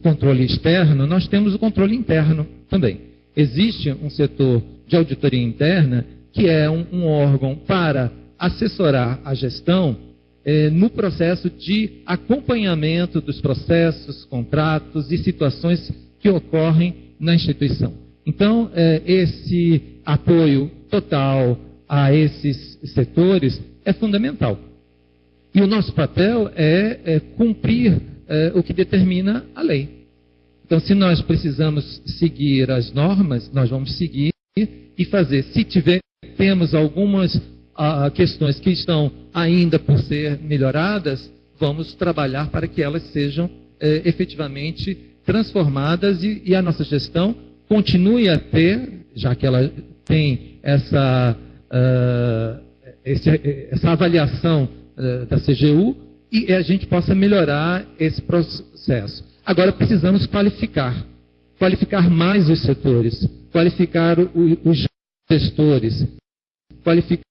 controle externo, nós temos o controle interno também. Existe um setor de auditoria interna que é um órgão para assessorar a gestão no processo de acompanhamento dos processos, contratos e situações que ocorrem na instituição. Então, esse apoio total a esses setores é fundamental. E o nosso papel é cumprir o que determina a lei. Então, se nós precisamos seguir as normas, nós vamos seguir e fazer. Se temos algumas questões que estão ainda por ser melhoradas, vamos trabalhar para que elas sejam efetivamente transformadas e a nossa gestão continue a ter, já que ela tem essa avaliação da CGU, e a gente possa melhorar esse processo. Agora precisamos qualificar mais os setores, qualificar os gestores, qualificar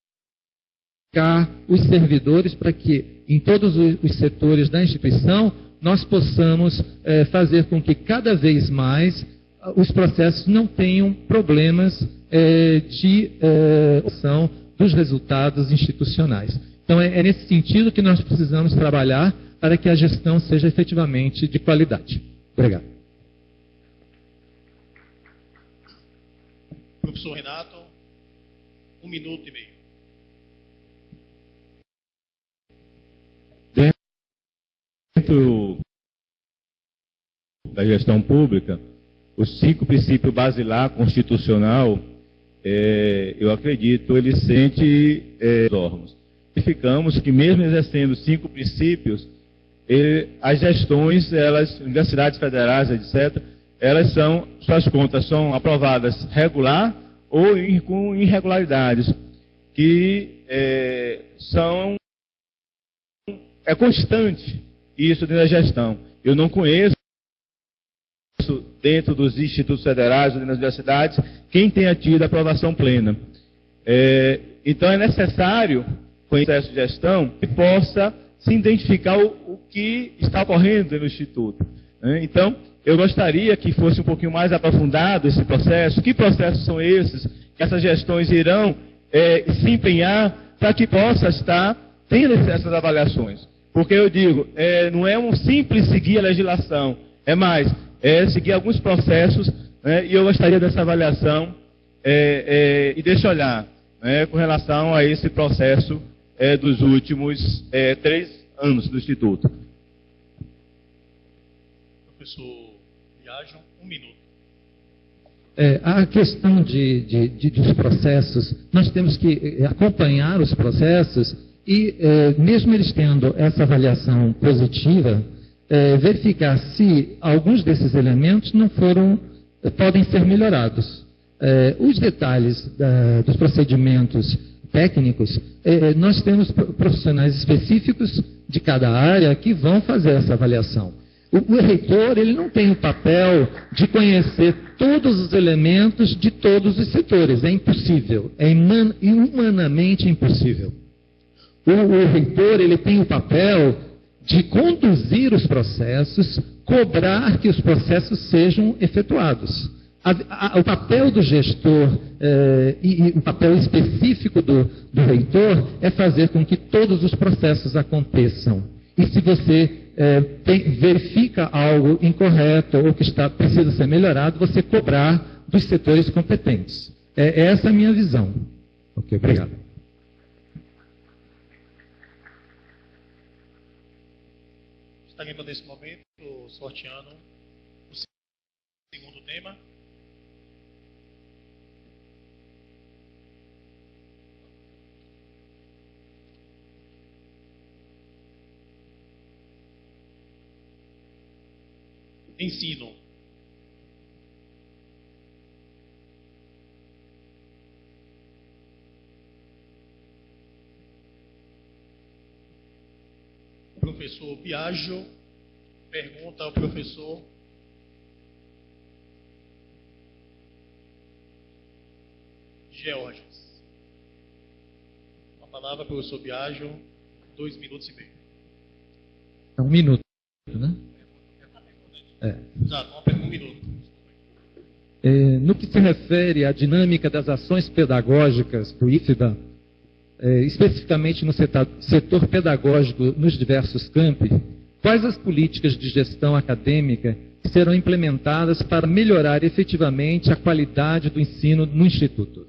os servidores para que em todos os setores da instituição nós possamos fazer com que cada vez mais os processos não tenham problemas de ação dos resultados institucionais. Então é nesse sentido que nós precisamos trabalhar para que a gestão seja efetivamente de qualidade. Obrigado. Professor Renato, 1 minuto e meio. Dentro da gestão pública, os 5 princípios basilar constitucional, eu acredito, ele sente os órgãos. Verificamos que mesmo exercendo 5 princípios, as gestões, universidades federais, etc., suas contas são aprovadas regular ou com irregularidades, que é constante isso dentro da gestão. Eu não conheço dentro dos institutos federais ou das universidades quem tenha tido aprovação plena. Então é necessário, com o processo de gestão, que possa se identificar o que está ocorrendo no Instituto. Então, eu gostaria que fosse um pouquinho mais aprofundado esse processo. Que processos são esses que essas gestões irão se empenhar para que possa estar tendo essas avaliações? Porque eu digo, não é um simples seguir a legislação, é mais, seguir alguns processos, e eu gostaria dessa avaliação e desse olhar com relação a esse processo dos últimos 3 anos do Instituto. Professor Biagio, 1 minuto. A questão dos processos, nós temos que acompanhar os processos e, mesmo eles tendo essa avaliação positiva, verificar se alguns desses elementos podem ser melhorados. Os detalhes dos procedimentos técnicos, nós temos profissionais específicos de cada área que vão fazer essa avaliação. O reitor, ele não tem o papel de conhecer todos os elementos de todos os setores. É impossível, é humanamente impossível. O reitor, ele tem o papel de conduzir os processos, cobrar que os processos sejam efetuados. O papel do gestor e o papel específico do reitor é fazer com que todos os processos aconteçam. E se você verifica algo incorreto ou que precisa ser melhorado, você cobrar dos setores competentes. Essa é a minha visão. Ok, obrigado. Estaremos nesse momento sorteando o segundo tema. Ensino. Professor Biagio pergunta ao professor Georges. A palavra, professor Biagio, 2 minutos e meio. 1 minuto, né? Exato, um minuto. No que se refere à dinâmica das ações pedagógicas do IFBA, especificamente no setor pedagógico nos diversos campi, quais as políticas de gestão acadêmica que serão implementadas para melhorar efetivamente a qualidade do ensino no Instituto?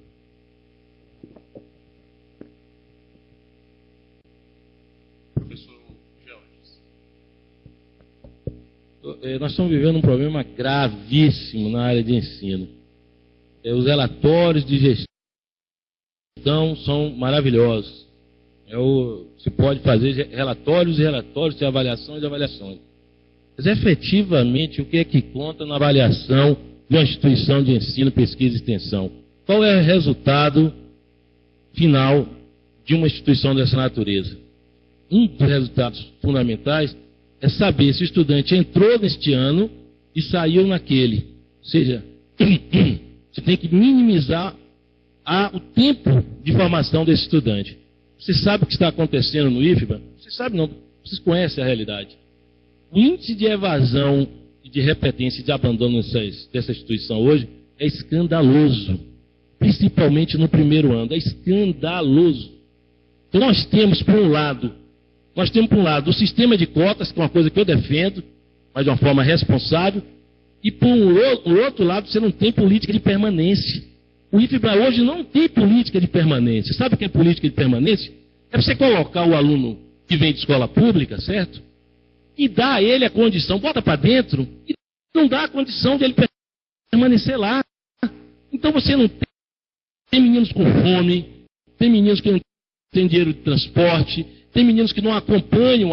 Nós estamos vivendo um problema gravíssimo na área de ensino. Os relatórios de gestão são maravilhosos. Se pode fazer relatórios e relatórios de avaliação e de avaliações. Mas efetivamente, o que é que conta na avaliação de uma instituição de ensino, pesquisa e extensão? Qual é o resultado final de uma instituição dessa natureza? Um dos resultados fundamentais é saber se o estudante entrou neste ano e saiu naquele. Ou seja, você tem que minimizar o tempo de formação desse estudante. Você sabe o que está acontecendo no IFBA? Você sabe não, vocês conhecem a realidade. O índice de evasão, de repetência e de abandono dessa instituição hoje é escandaloso. Principalmente no primeiro ano. É escandaloso. Então nós temos, por um lado, o sistema de cotas, que é uma coisa que eu defendo, mas de uma forma responsável, e por outro lado, você não tem política de permanência. O IFBA hoje não tem política de permanência. Sabe o que é política de permanência? É você colocar o aluno que vem de escola pública, certo? E dar a ele a condição, bota para dentro, e não dá a condição de ele permanecer lá. Então você não tem meninos com fome, tem meninos que não têm dinheiro de transporte, tem meninos que não acompanham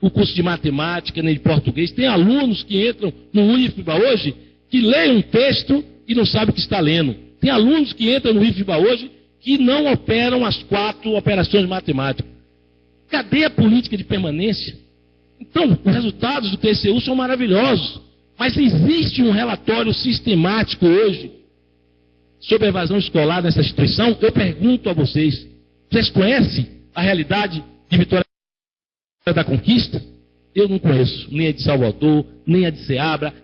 o curso de matemática nem de português. Tem alunos que entram no IFBA hoje que leem um texto e não sabem o que está lendo. Tem alunos que entram no IFBA hoje que não operam as 4 operações de matemática. Cadê a política de permanência? Então, os resultados do TCU são maravilhosos, mas existe um relatório sistemático hoje sobre a evasão escolar nessa instituição? Eu pergunto a vocês conhecem a realidade de Vitória da Conquista? Eu não conheço, nem a de Salvador, nem a de Ceabra,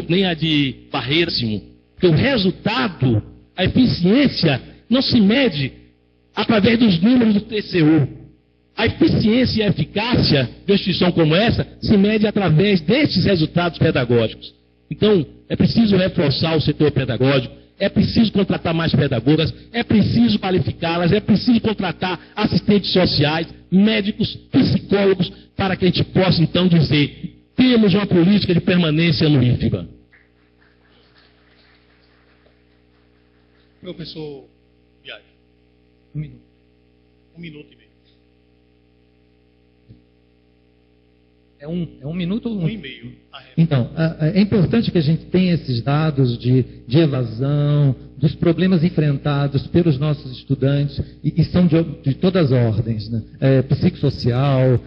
nem a de Barreiras. Porque o resultado, a eficiência, não se mede através dos números do TCU. A eficiência e a eficácia de uma instituição como essa se mede através destes resultados pedagógicos. Então, é preciso reforçar o setor pedagógico, é preciso contratar mais pedagogas, é preciso qualificá-las, é preciso contratar assistentes sociais, médicos, psicólogos, para que a gente possa, então, dizer: temos uma política de permanência no IFBA. Professor Biagio. 1 minuto. 1 minuto e meio. É um minuto ou 1,5. Então, é importante que a gente tenha esses dados de evasão, dos problemas enfrentados pelos nossos estudantes, e são de todas as ordens, né? Psicossocial,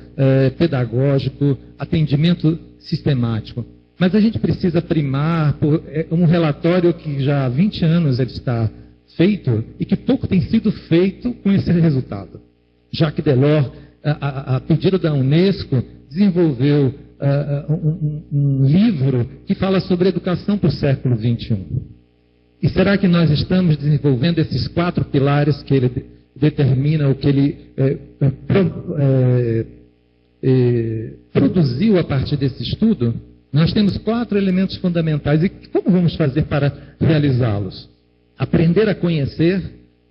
pedagógico, atendimento sistemático. Mas a gente precisa primar por um relatório que já há 20 anos ele está feito e que pouco tem sido feito com esse resultado. Jacques Delors, a pedido da Unesco, desenvolveu um livro que fala sobre educação para o século XXI. E será que nós estamos desenvolvendo esses 4 pilares que ele determina, ou que ele produziu a partir desse estudo? Nós temos 4 elementos fundamentais. E como vamos fazer para realizá-los? Aprender a conhecer,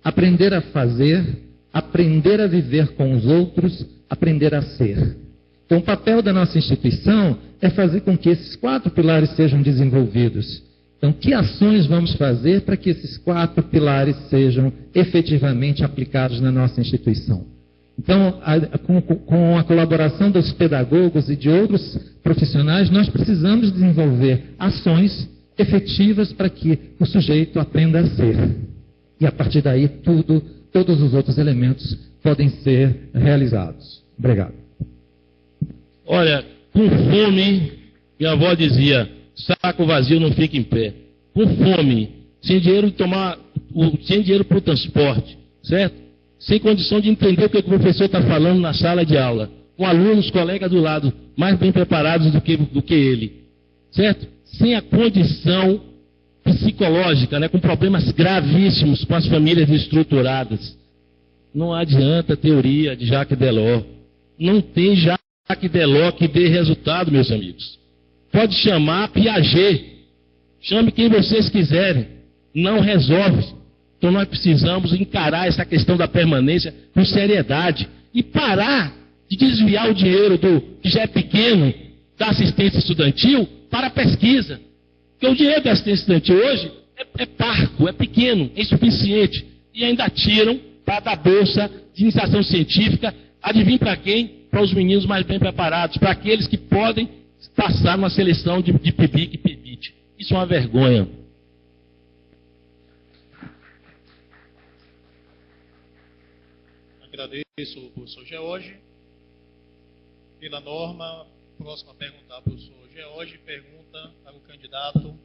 aprender a fazer, aprender a viver com os outros, aprender a ser. Então, o papel da nossa instituição é fazer com que esses 4 pilares sejam desenvolvidos. Então, que ações vamos fazer para que esses 4 pilares sejam efetivamente aplicados na nossa instituição? Então, com a colaboração dos pedagogos e de outros profissionais, nós precisamos desenvolver ações efetivas para que o sujeito aprenda a ser. E a partir daí, todos os outros elementos podem ser realizados. Obrigado. Olha, com fome, minha avó dizia, saco vazio não fica em pé. Com fome, sem dinheiro para o transporte, certo? Sem condição de entender o que o professor está falando na sala de aula, com alunos, colegas do lado, mais bem preparados do que ele, certo? Sem a condição psicológica, né, com problemas gravíssimos com as famílias estruturadas. Não adianta a teoria de Jacques Delors. Não tem Jacques Delors que dê resultado, meus amigos. Pode chamar Piaget, chame quem vocês quiserem, não resolve. Então nós precisamos encarar essa questão da permanência com seriedade e parar de desviar o dinheiro que já é pequeno, da assistência estudantil, para a pesquisa. Porque o dinheiro da assistência estudantil hoje é parco, é pequeno, é insuficiente. E ainda tiram para dar bolsa de iniciação científica, adivinha para quem? Para os meninos mais bem preparados, para aqueles que podem passar numa seleção de PIBIC e PIBIT. Isso é uma vergonha. Agradeço ao professor George. Pela norma, próxima pergunta ao professor George, pergunta para o candidato.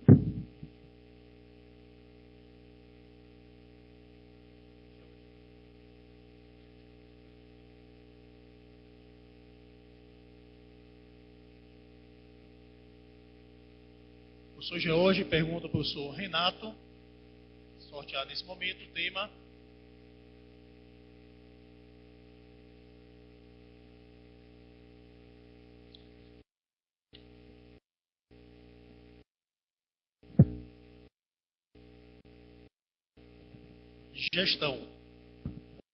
O professor George pergunta ao professor Renato, sorteado nesse momento, o tema: gestão.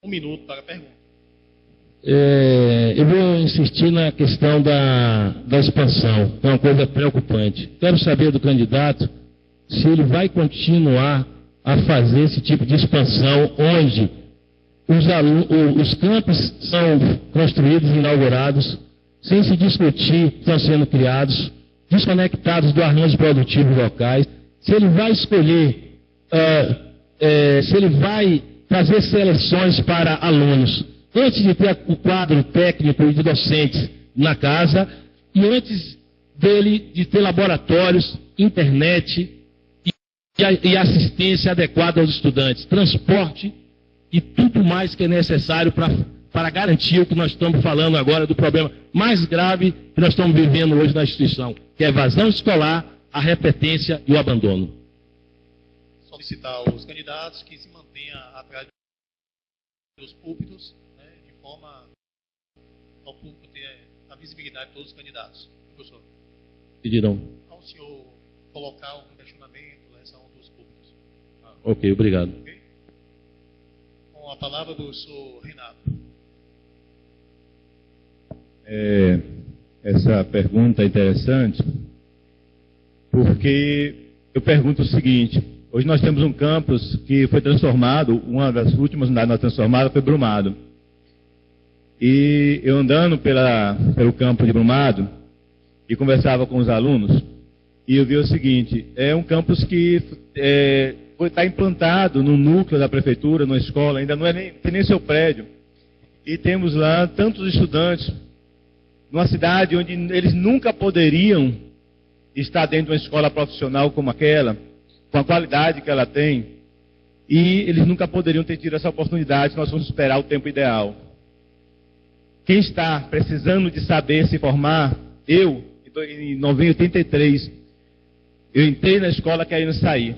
1 minuto para a pergunta. Eu vou insistir na questão da expansão, que é uma coisa preocupante. Quero saber do candidato se ele vai continuar a fazer esse tipo de expansão, onde os campos são construídos e inaugurados, sem se discutir, estão sendo criados, desconectados do arranjo produtivo locais. Se ele vai escolher, se ele vai fazer seleções para alunos, antes de ter o quadro técnico e de docentes na casa, e antes dele de ter laboratórios, internet e assistência adequada aos estudantes, transporte e tudo mais que é necessário para garantir o que nós estamos falando agora do problema mais grave que nós estamos vivendo hoje na instituição, que é a evasão escolar, a repetência e o abandono. Solicitar aos candidatos que se mantenham atrás dos púlpitos, né, de forma ao público ter a visibilidade de todos os candidatos. Professor. Pedirão. Ao senhor colocar algum questionamento em relação dos púlpitos. Ok, obrigado. Okay? Com a palavra do professor Renato. Essa pergunta é interessante, porque eu pergunto o seguinte: hoje nós temos um campus que foi transformado, uma das últimas unidades nós transformadas foi Brumado. E eu andando pelo campo de Brumado, e conversava com os alunos, e eu vi o seguinte: é um campus que está implantado no núcleo da prefeitura, numa escola, ainda não tem nem seu prédio, e temos lá tantos estudantes, numa cidade onde eles nunca poderiam estar dentro de uma escola profissional como aquela, com a qualidade que ela tem, e eles nunca poderiam ter tido essa oportunidade se nós fôssemos esperar o tempo ideal. Quem está precisando de saber se formar, em 1983, eu entrei na escola querendo sair.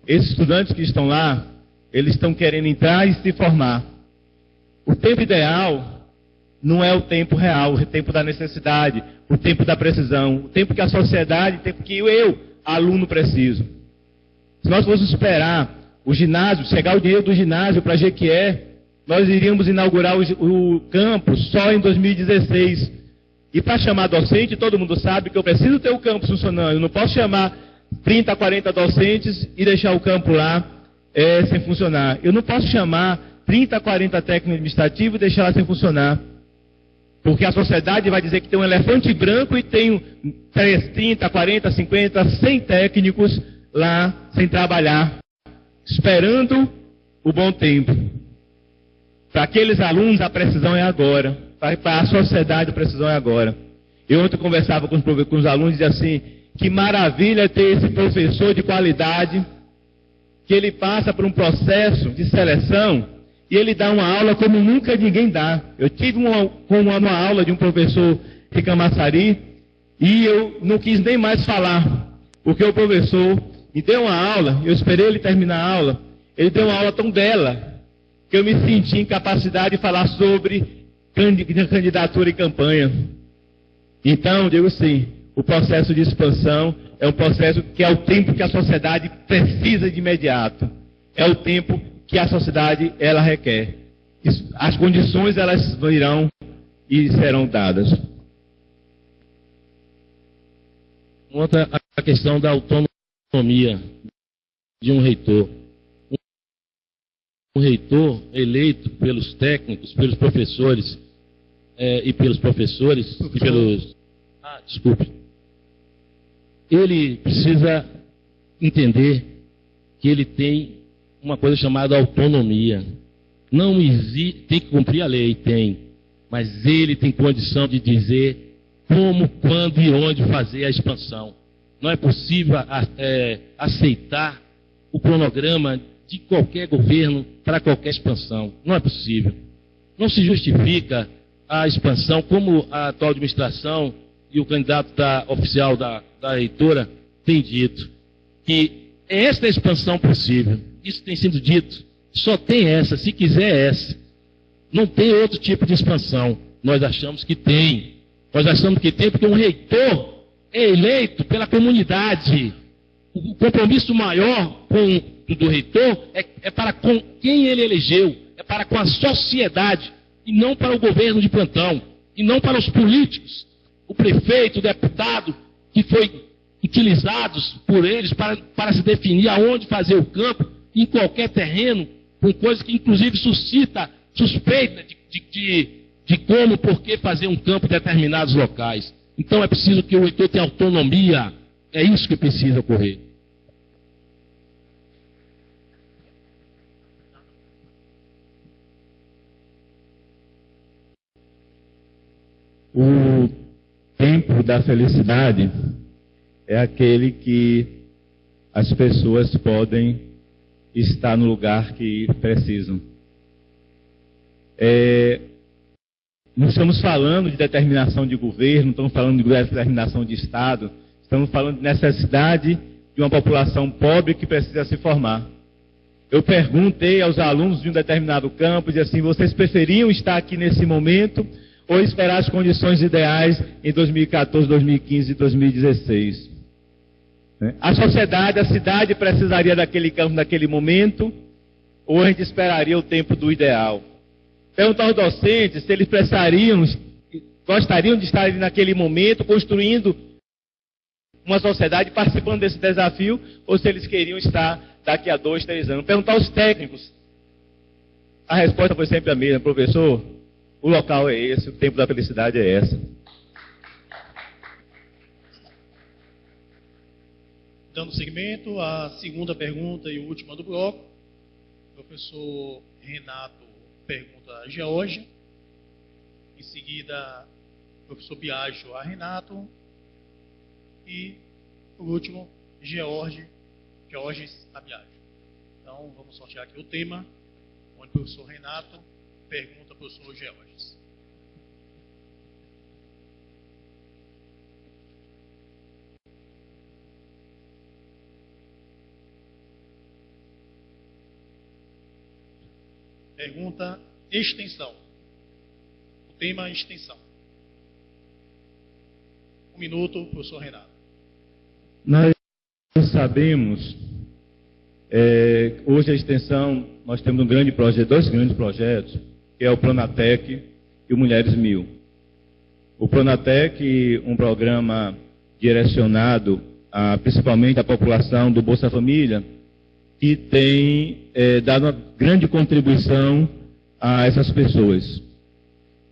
Esses estudantes que estão lá, eles estão querendo entrar e se formar. O tempo ideal não é o tempo real, o tempo da necessidade, o tempo da precisão, o tempo que a sociedade, o tempo que eu, aluno, preciso. Se nós fôssemos esperar o ginásio, chegar o dinheiro do ginásio para Jequié, nós iríamos inaugurar o campus só em 2016. E para chamar docente, todo mundo sabe que eu preciso ter o campus funcionando. Eu não posso chamar 30, 40 docentes e deixar o campo lá sem funcionar. Eu não posso chamar 30, 40 técnicos administrativos e deixar lá sem funcionar. Porque a sociedade vai dizer que tem um elefante branco e tem 30, 40, 50, 100 técnicos lá sem trabalhar, esperando o bom tempo. Para aqueles alunos, a precisão é agora. Para a sociedade, a precisão é agora. Eu ontem conversava com os alunos e dizia assim: que maravilha ter esse professor de qualidade, que ele passa por um processo de seleção e ele dá uma aula como nunca ninguém dá. Eu tive uma aula de um professor de Camaçari e eu não quis nem mais falar, porque o professor me deu uma aula, eu esperei ele terminar a aula, ele deu uma aula tão bela que eu me senti em capacidade de falar sobre candidatura e campanha. Então, digo assim, o processo de expansão é um processo que é o tempo que a sociedade precisa de imediato. É o tempo que a sociedade, ela requer. As condições, elas virão e serão dadas. Outra, a questão da autonomia de um reitor. Um reitor eleito pelos técnicos, pelos professores, e pelos professores, e pelos... desculpe. Ele precisa entender que ele tem uma coisa chamada autonomia. Não existe, tem que cumprir a lei, tem. Mas ele tem condição de dizer como, quando e onde fazer a expansão. Não é possível aceitar o cronograma de qualquer governo para qualquer expansão. Não é possível. Não se justifica a expansão, como a atual administração e o candidato oficial da reitora tem dito, que é esta expansão possível. Isso tem sido dito. Só tem essa, se quiser essa. Não tem outro tipo de expansão. Nós achamos que tem. Nós achamos que tem porque um reitor é eleito pela comunidade. O compromisso maior do reitor é para com quem ele elegeu, é para com a sociedade, e não para o governo de plantão, e não para os políticos, o prefeito, o deputado, que foi utilizados por eles para se definir aonde fazer o campo, em qualquer terreno, com coisas que inclusive suscita suspeita de como, por que fazer um campo em determinados locais. Então é preciso que o reitor tenha autonomia, é isso que precisa ocorrer. O tempo da felicidade é aquele que as pessoas podem estar no lugar que precisam. Não estamos falando de determinação de governo, não estamos falando de determinação de Estado, estamos falando de necessidade de uma população pobre que precisa se formar. Eu perguntei aos alunos de um determinado campo, disse assim: vocês preferiam estar aqui nesse momento ou esperar as condições ideais em 2014, 2015 e 2016? A sociedade, a cidade precisaria daquele campo naquele momento, ou a gente esperaria o tempo do ideal? Perguntar aos docentes se eles gostariam de estar ali naquele momento, construindo uma sociedade, participando desse desafio, ou se eles queriam estar daqui a 2, 3 anos. Perguntar aos técnicos. A resposta foi sempre a mesma: professor, o local é esse, o tempo da felicidade é essa. Dando seguimento à segunda pergunta e última do bloco, o professor Renato pergunta a Georgia, em seguida o professor Biagio a Renato e, por último, Georges a Biagio. Então, vamos sortear aqui o tema, onde o professor Renato pergunta ao professor Georges. Pergunta extensão. O tema extensão. 1 minuto, professor Renato. Nós sabemos, hoje a extensão, nós temos dois grandes projetos, que é o Pronatec e o Mulheres 1000. O Pronatec, um programa direcionado principalmente à população do Bolsa Família, que tem dado uma grande contribuição a essas pessoas.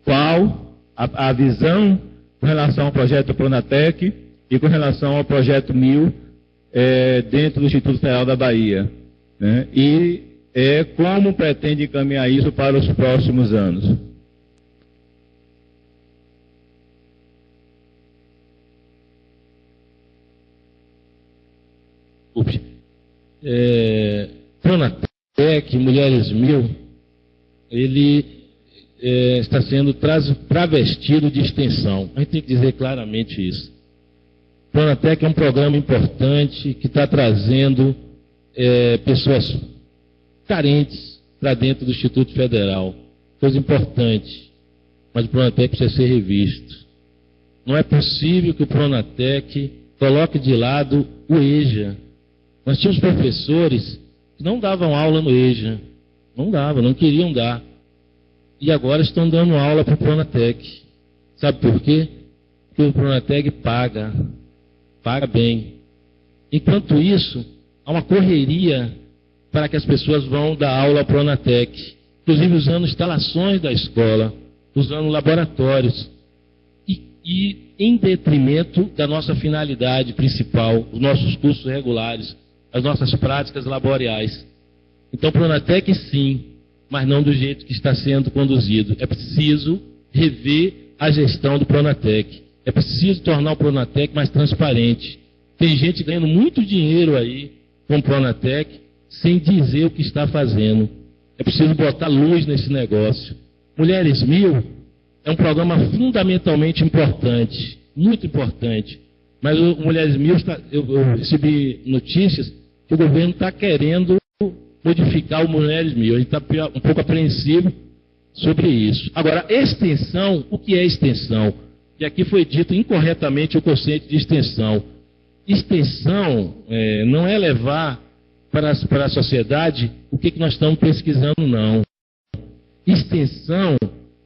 Qual a visão com relação ao projeto Pronatec e com relação ao projeto 1000 dentro do Instituto Federal da Bahia, né? E como pretende encaminhar isso para os próximos anos? Pronatec, Mulheres 1000, ele está sendo travestido de extensão. A gente tem que dizer claramente isso. Pronatec é um programa importante que está trazendo pessoas carentes para dentro do Instituto Federal. Coisa importante. Mas o Pronatec precisa ser revisto. Não é possível que o Pronatec coloque de lado o EJA. Nós tínhamos professores que não davam aula no EJA. Não queriam dar. E agora estão dando aula para o Pronatec. Sabe por quê? Porque o Pronatec paga bem. Enquanto isso, há uma correria para que as pessoas vão dar aula ao Pronatec, inclusive usando instalações da escola, usando laboratórios, e em detrimento da nossa finalidade principal, os nossos cursos regulares, as nossas práticas laborais. Então, Pronatec sim, mas não do jeito que está sendo conduzido. É preciso rever a gestão do Pronatec. É preciso tornar o Pronatec mais transparente. Tem gente ganhando muito dinheiro aí com o Pronatec sem dizer o que está fazendo. É preciso botar luz nesse negócio. Mulheres 1000 é um programa fundamentalmente importante, muito importante. Mas o Mulheres 1000, eu recebi notícias que o governo está querendo modificar o Mulheres 1000. A gente está um pouco apreensivo sobre isso. Agora, extensão, o que é extensão? E aqui foi dito incorretamente o conceito de extensão. Extensão não é levar para a sociedade o que nós estamos pesquisando, não. Extensão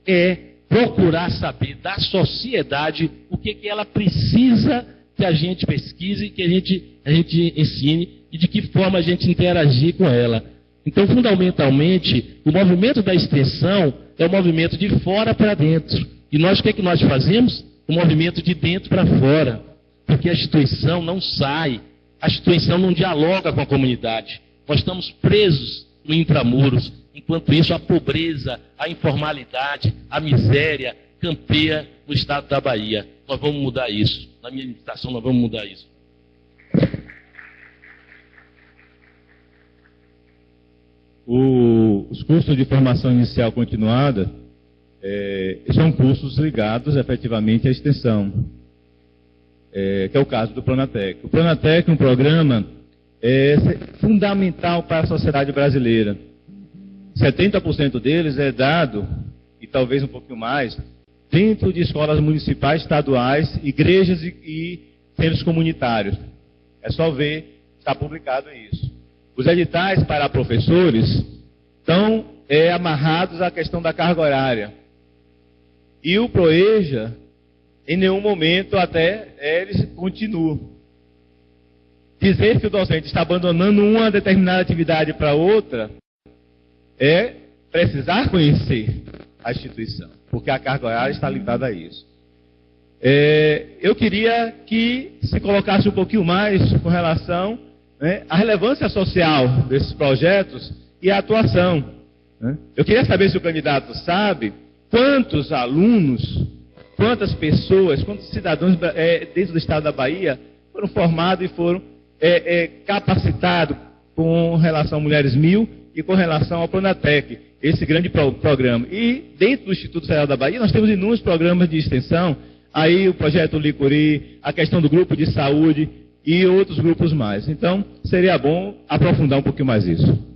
é procurar saber da sociedade o que ela precisa que a gente pesquise, que a gente ensine e de que forma a gente interagir com ela. Então, fundamentalmente, o movimento da extensão é o movimento de fora para dentro. E nós, o que nós fazemos? O movimento de dentro para fora. Porque a instituição não sai, a instituição não dialoga com a comunidade. Nós estamos presos no intramuros. Enquanto isso, a pobreza, a informalidade, a miséria campeia no estado da Bahia. Nós vamos mudar isso. Na minha administração, nós vamos mudar isso. Os cursos de formação inicial continuada são cursos ligados efetivamente à extensão, que é o caso do Pronatec. O Pronatec é um programa fundamental para a sociedade brasileira. 70% deles é dado, e talvez um pouquinho mais, dentro de escolas municipais, estaduais, igrejas e centros comunitários. É só ver, está publicado isso. Os editais para professores estão amarrados à questão da carga horária. E o PROEJA, em nenhum momento até eles continuam. Dizer que o docente está abandonando uma determinada atividade para outra é precisar conhecer a instituição, porque a carga horária está ligada a isso. Eu queria que se colocasse um pouquinho mais com relação, né, à relevância social desses projetos e a atuação, né? Eu queria saber se o candidato sabe quantos alunos, quantas pessoas, quantos cidadãos dentro do estado da Bahia foram formados e foram capacitados com relação a Mulheres 1000 e com relação ao Pronatec, esse grande programa. E dentro do Instituto Federal da Bahia nós temos inúmeros programas de extensão, aí o projeto Licuri, a questão do grupo de saúde e outros grupos mais. Então, seria bom aprofundar um pouquinho mais isso.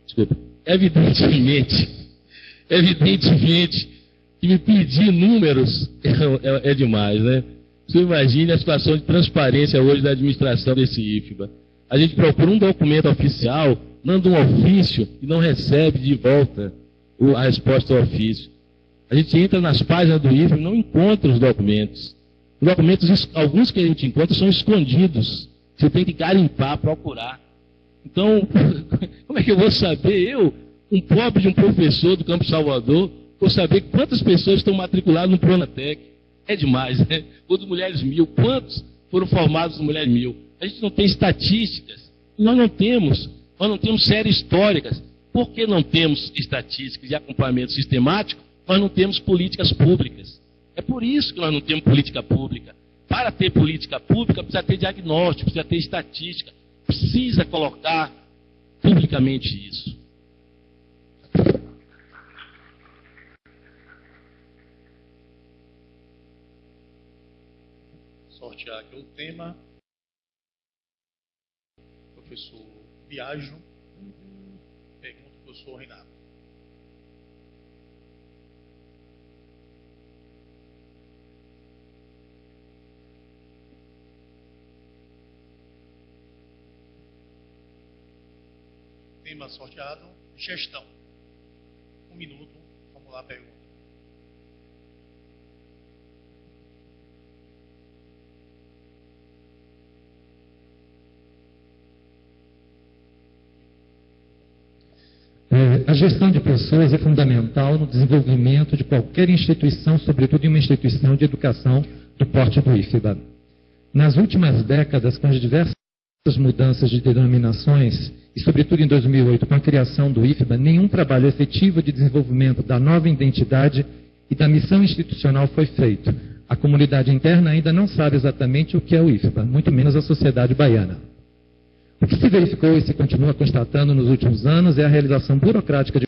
Desculpa. Evidentemente, que me pedir números é demais, né? Você imagine a situação de transparência hoje da administração desse IFBA. A gente procura um documento oficial, manda um ofício e não recebe de volta a resposta ao ofício. A gente entra nas páginas do IFBA e não encontra os documentos. Os documentos, alguns que a gente encontra, são escondidos. Você tem que garimpar, procurar. Então, como é que eu vou saber, um pobre de um professor do Campo Salvador, vou saber quantas pessoas estão matriculadas no Pronatec? É demais, né? Ou do Mulheres 1000, quantos foram formados no Mulheres 1000? A gente não tem estatísticas, nós não temos séries históricas. Por que não temos estatísticas e acompanhamento sistemático? Nós não temos políticas públicas. É por isso que nós não temos política pública. Para ter política pública, precisa ter diagnóstico, precisa ter estatística, precisa colocar publicamente isso. Sortear aqui o tema. Professor Biagio. Pergunta ao professor Renato. Tema sorteado, gestão. 1 minuto, vamos lá a pergunta. A gestão de pessoas é fundamental no desenvolvimento de qualquer instituição, sobretudo em uma instituição de educação do porte do IFBA. Nas últimas décadas, com as diversas mudanças de denominações, e sobretudo em 2008, com a criação do IFBA, nenhum trabalho efetivo de desenvolvimento da nova identidade e da missão institucional foi feito. A comunidade interna ainda não sabe exatamente o que é o IFBA, muito menos a sociedade baiana. O que se verificou e se continua constatando nos últimos anos é a realização burocrática de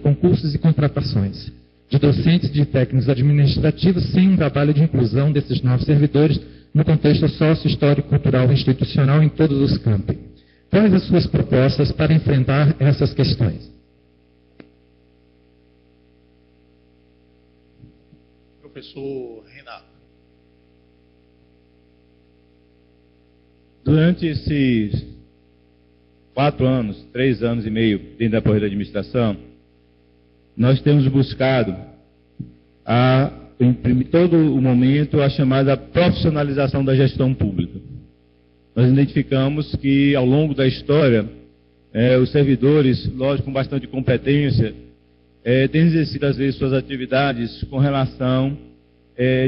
concursos e contratações de docentes e de técnicos administrativos sem um trabalho de inclusão desses novos servidores no contexto sócio-histórico, cultural e institucional em todos os campos. Quais as suas propostas para enfrentar essas questões? Professor Renato. Durante esses 4 anos, 3 anos e meio dentro da Correia da Administração, nós temos buscado, em todo o momento, a chamada profissionalização da gestão pública. Nós identificamos que, ao longo da história, os servidores, lógico, com bastante competência, têm exercido, às vezes, suas atividades com relação,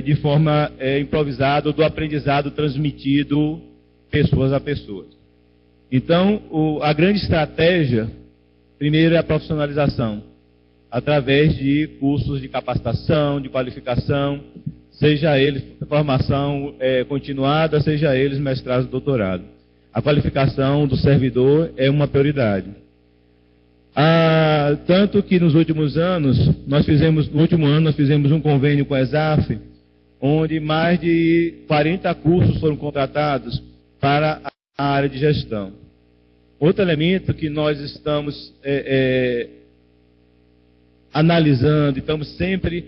de forma improvisada, do aprendizado transmitido pessoas a pessoas. Então, a grande estratégia, primeiro, é a profissionalização, através de cursos de capacitação, de qualificação, seja eles formação continuada, seja eles mestrado e doutorado. A qualificação do servidor é uma prioridade. Tanto que nos últimos anos, no último ano, nós fizemos um convênio com a ESAF, onde mais de 40 cursos foram contratados para a área de gestão. Outro elemento que nós estamos analisando, estamos sempre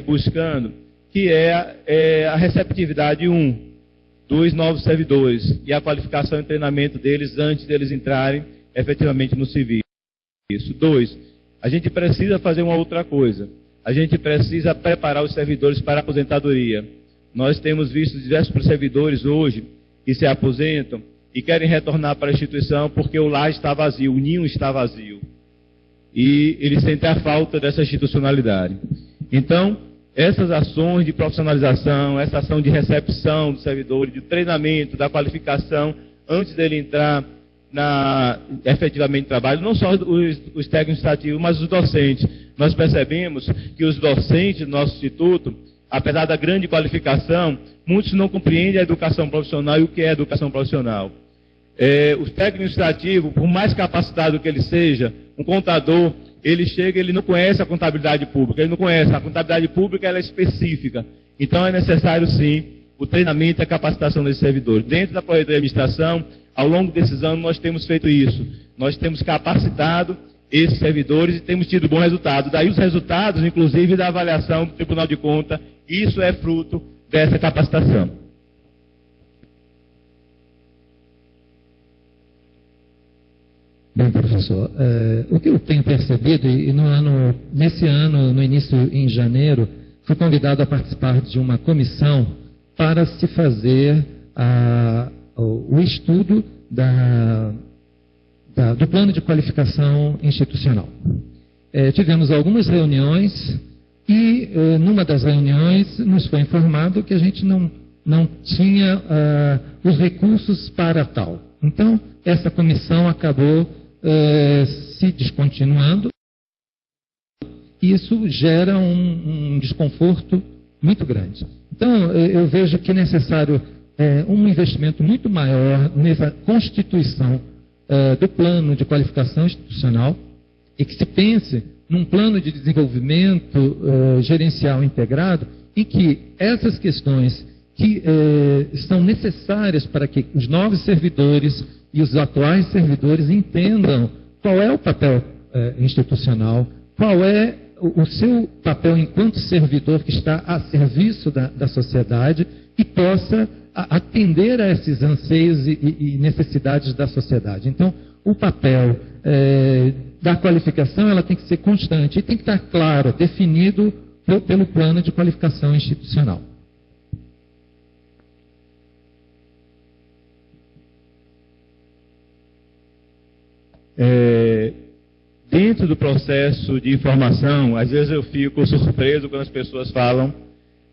buscando, que é a receptividade, dos novos servidores e a qualificação e treinamento deles antes deles entrarem efetivamente no serviço. 2, a gente precisa fazer uma outra coisa. A gente precisa preparar os servidores para a aposentadoria. Nós temos visto diversos servidores hoje que se aposentam e querem retornar para a instituição porque o lar está vazio, o ninho está vazio. E eles sentem a falta dessa institucionalidade. Então, essas ações de profissionalização, essa ação de recepção do servidor, de treinamento, da qualificação, antes dele entrar efetivamente no trabalho, não só os técnicos administrativos, mas os docentes. Nós percebemos que os docentes do nosso instituto, apesar da grande qualificação, muitos não compreendem a educação profissional e o que é educação profissional. O técnico administrativo, por mais capacitado que ele seja, um contador, ele chega, ele não conhece a contabilidade pública, ele não conhece. A contabilidade pública ela é específica. Então é necessário, sim, o treinamento e a capacitação desses servidores. Dentro da Corredoria de Administração, ao longo desses anos, nós temos feito isso. Nós temos capacitado esses servidores e temos tido bom resultado. Daí os resultados, inclusive, da avaliação do Tribunal de Contas, isso é fruto dessa capacitação. Bem, professor, o que eu tenho percebido, e nesse ano, no início, em janeiro, fui convidado a participar de uma comissão para se fazer o estudo do plano de qualificação institucional. Tivemos algumas reuniões e, numa das reuniões, nos foi informado que a gente não tinha os recursos para tal. Então, essa comissão acabou se descontinuando, e isso gera um desconforto muito grande. Então, eu vejo que é necessário um investimento muito maior nessa constituição do plano de qualificação institucional, e que se pense num plano de desenvolvimento gerencial integrado, em que essas questões que são necessárias para que os novos servidores e os atuais servidores entendam qual é o papel institucional, qual é o seu papel enquanto servidor que está a serviço da sociedade e possa atender a esses anseios e necessidades da sociedade. Então, o papel da qualificação ela tem que ser constante e tem que estar claro, definido pelo plano de qualificação institucional. Dentro do processo de informação, às vezes eu fico surpreso quando as pessoas falam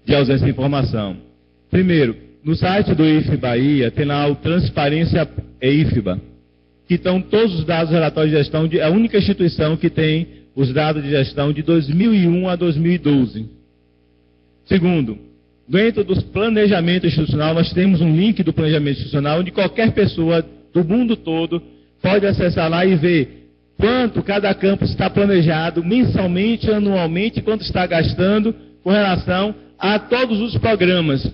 de ausência de informação. Primeiro, no site do IFE Bahia tem lá o Transparência IFBA, que estão todos os dados do relatório de gestão, é a única instituição que tem os dados de gestão de 2001 a 2012. Segundo, dentro do planejamento institucional, nós temos um link do planejamento institucional, onde qualquer pessoa do mundo todo pode acessar lá e ver quanto cada campus está planejado mensalmente, anualmente, quanto está gastando com relação a todos os programas.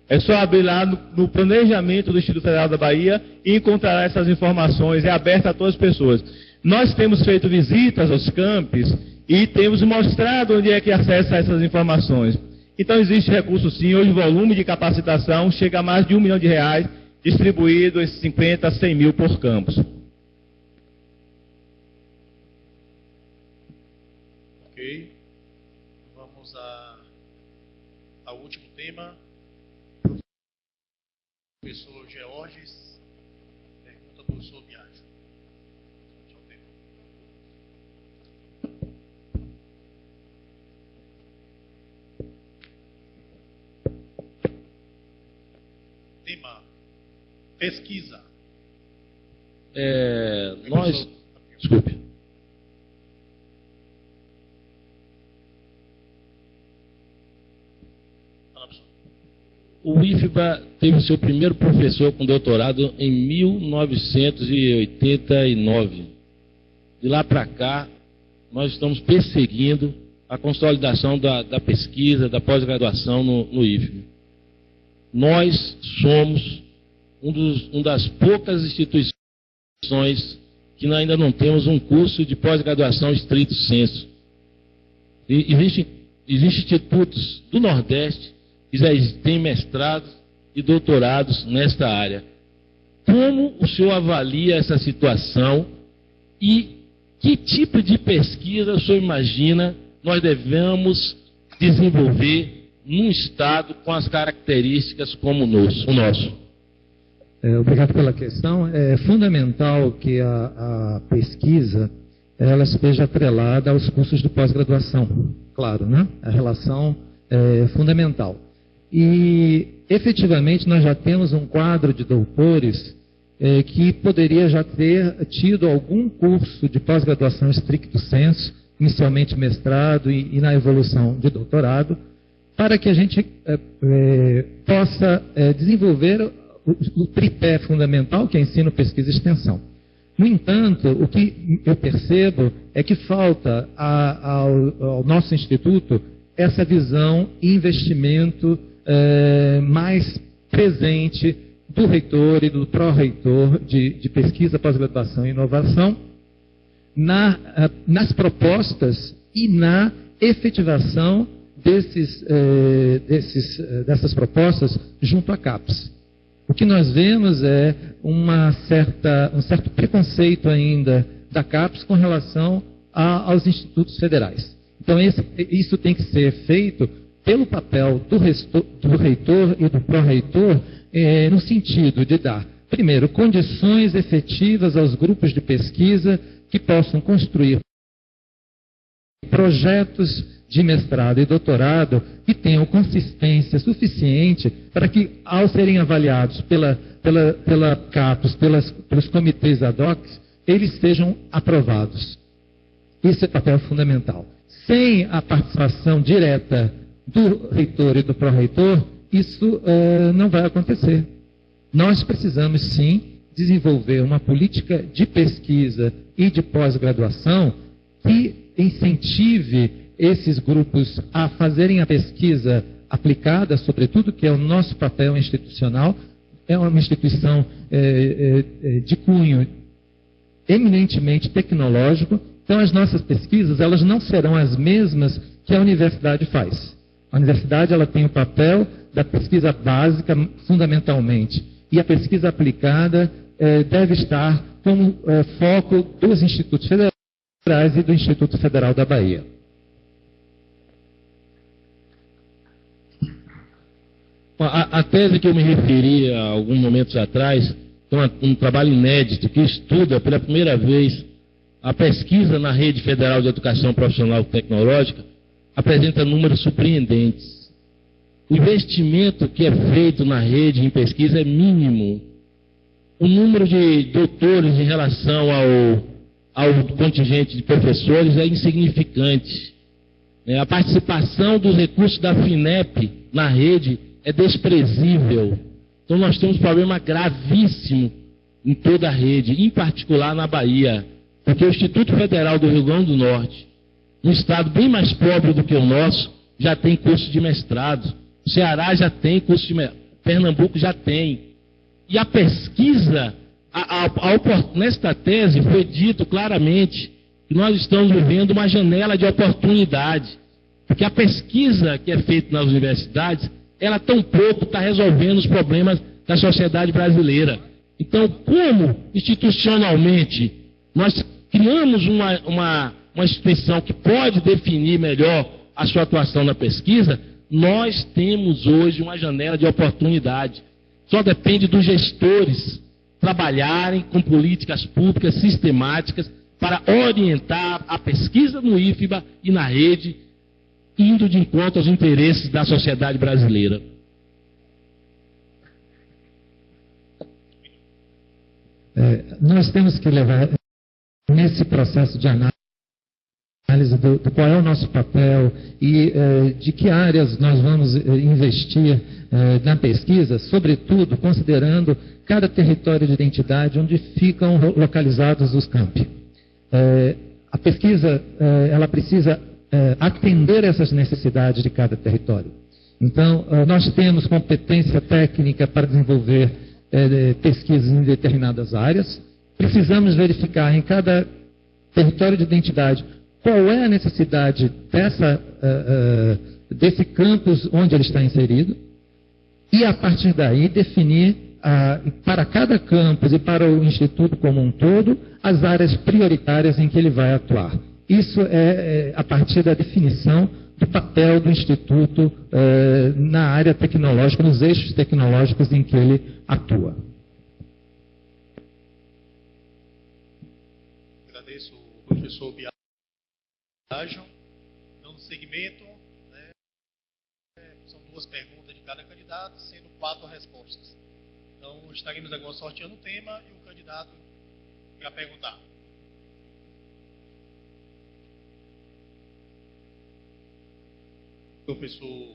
É só abrir lá no planejamento do Instituto Federal da Bahia e encontrará essas informações, é aberto a todas as pessoas. Nós temos feito visitas aos campos e temos mostrado onde é que acessa essas informações. Então existe recurso sim, hoje o volume de capacitação chega a mais de R$1 milhão, distribuído esses 50 a 100 mil por campus. Ok. Vamos ao último tema. Professor Georges, pergunta do professor Biagio. Tema: pesquisa. Desculpe. O IFBA teve seu primeiro professor com doutorado em 1989. De lá para cá, nós estamos perseguindo a consolidação da pesquisa, da pós-graduação no IFBA. Nós somos uma das poucas instituições que ainda não temos um curso de pós-graduação estrito sensu. Existem institutos do Nordeste que já têm mestrados e doutorados nesta área. Como o senhor avalia essa situação e que tipo de pesquisa o senhor imagina nós devemos desenvolver num estado com as características como o nosso? Obrigado pela questão. É fundamental que a pesquisa ela esteja atrelada aos cursos de pós-graduação. Claro, né? A relação é fundamental. E, efetivamente, nós já temos um quadro de doutores que poderia já ter tido algum curso de pós-graduação stricto sensu, inicialmente mestrado e na evolução de doutorado, para que a gente possa desenvolver o tripé fundamental, que é ensino, pesquisa e extensão. No entanto, o que eu percebo é que falta ao nosso instituto essa visão e investimento mais presente do reitor e do pró-reitor de pesquisa, pós-graduação e inovação nas propostas e na efetivação dessas propostas junto à CAPES. O que nós vemos é um certo preconceito ainda da CAPES com relação aos institutos federais. Então, isso tem que ser feito pelo papel do reitor e do pró-reitor, no sentido de dar, primeiro, condições efetivas aos grupos de pesquisa que possam construir projetos de mestrado e doutorado que tenham consistência suficiente para que, ao serem avaliados pela CAPES, pelos comitês ad hoc, eles sejam aprovados. Isso é papel fundamental. Sem a participação direta do reitor e do pró-reitor, isso não vai acontecer. Nós precisamos, sim, desenvolver uma política de pesquisa e de pós-graduação que incentive esses grupos a fazerem a pesquisa aplicada, sobretudo, que é o nosso papel institucional. É uma instituição de cunho eminentemente tecnológico. Então, as nossas pesquisas elas não serão as mesmas que a universidade faz. A universidade ela tem o papel da pesquisa básica, fundamentalmente, e a pesquisa aplicada deve estar como foco dos institutos federais e do Instituto Federal da Bahia. A tese que eu me referi há alguns momentos atrás é um trabalho inédito que estuda pela primeira vez a pesquisa na rede federal de educação profissional e tecnológica, apresenta números surpreendentes. O investimento que é feito na rede em pesquisa é mínimo. O número de doutores em relação ao contingente de professores é insignificante. A participação dos recursos da FINEP na rede é desprezível. Então nós temos um problema gravíssimo em toda a rede, em particular na Bahia, porque o Instituto Federal do Rio Grande do Norte, um estado bem mais pobre do que o nosso, já tem curso de mestrado. O Ceará já tem curso de mestrado. Pernambuco já tem. E a pesquisa, nesta tese foi dito claramente que nós estamos vivendo uma janela de oportunidade, porque a pesquisa que é feita nas universidades, ela tão pouco está resolvendo os problemas da sociedade brasileira. Então, como institucionalmente nós criamos uma instituição que pode definir melhor a sua atuação na pesquisa, nós temos hoje uma janela de oportunidade. Só depende dos gestores trabalharem com políticas públicas sistemáticas para orientar a pesquisa no IFBA e na rede, indo de encontro aos interesses da sociedade brasileira. Nós temos que levar nesse processo de análise do qual é o nosso papel e de que áreas nós vamos investir na pesquisa, sobretudo considerando cada território de identidade onde ficam localizados os campi. A pesquisa ela precisa atender essas necessidades de cada território. Então, nós temos competência técnica para desenvolver pesquisas em determinadas áreas. Precisamos verificar em cada território de identidade qual é a necessidade desse campus onde ele está inserido e, a partir daí, definir para cada campus e para o Instituto como um todo as áreas prioritárias em que ele vai atuar. Isso é a partir da definição do papel do Instituto na área tecnológica, nos eixos tecnológicos em que ele atua. Agradeço o professor Biagio. Dando segmento, né, são 2 perguntas de cada candidato, sendo 4 respostas. Então, estaremos agora sorteando o tema e o candidato irá perguntar. Professor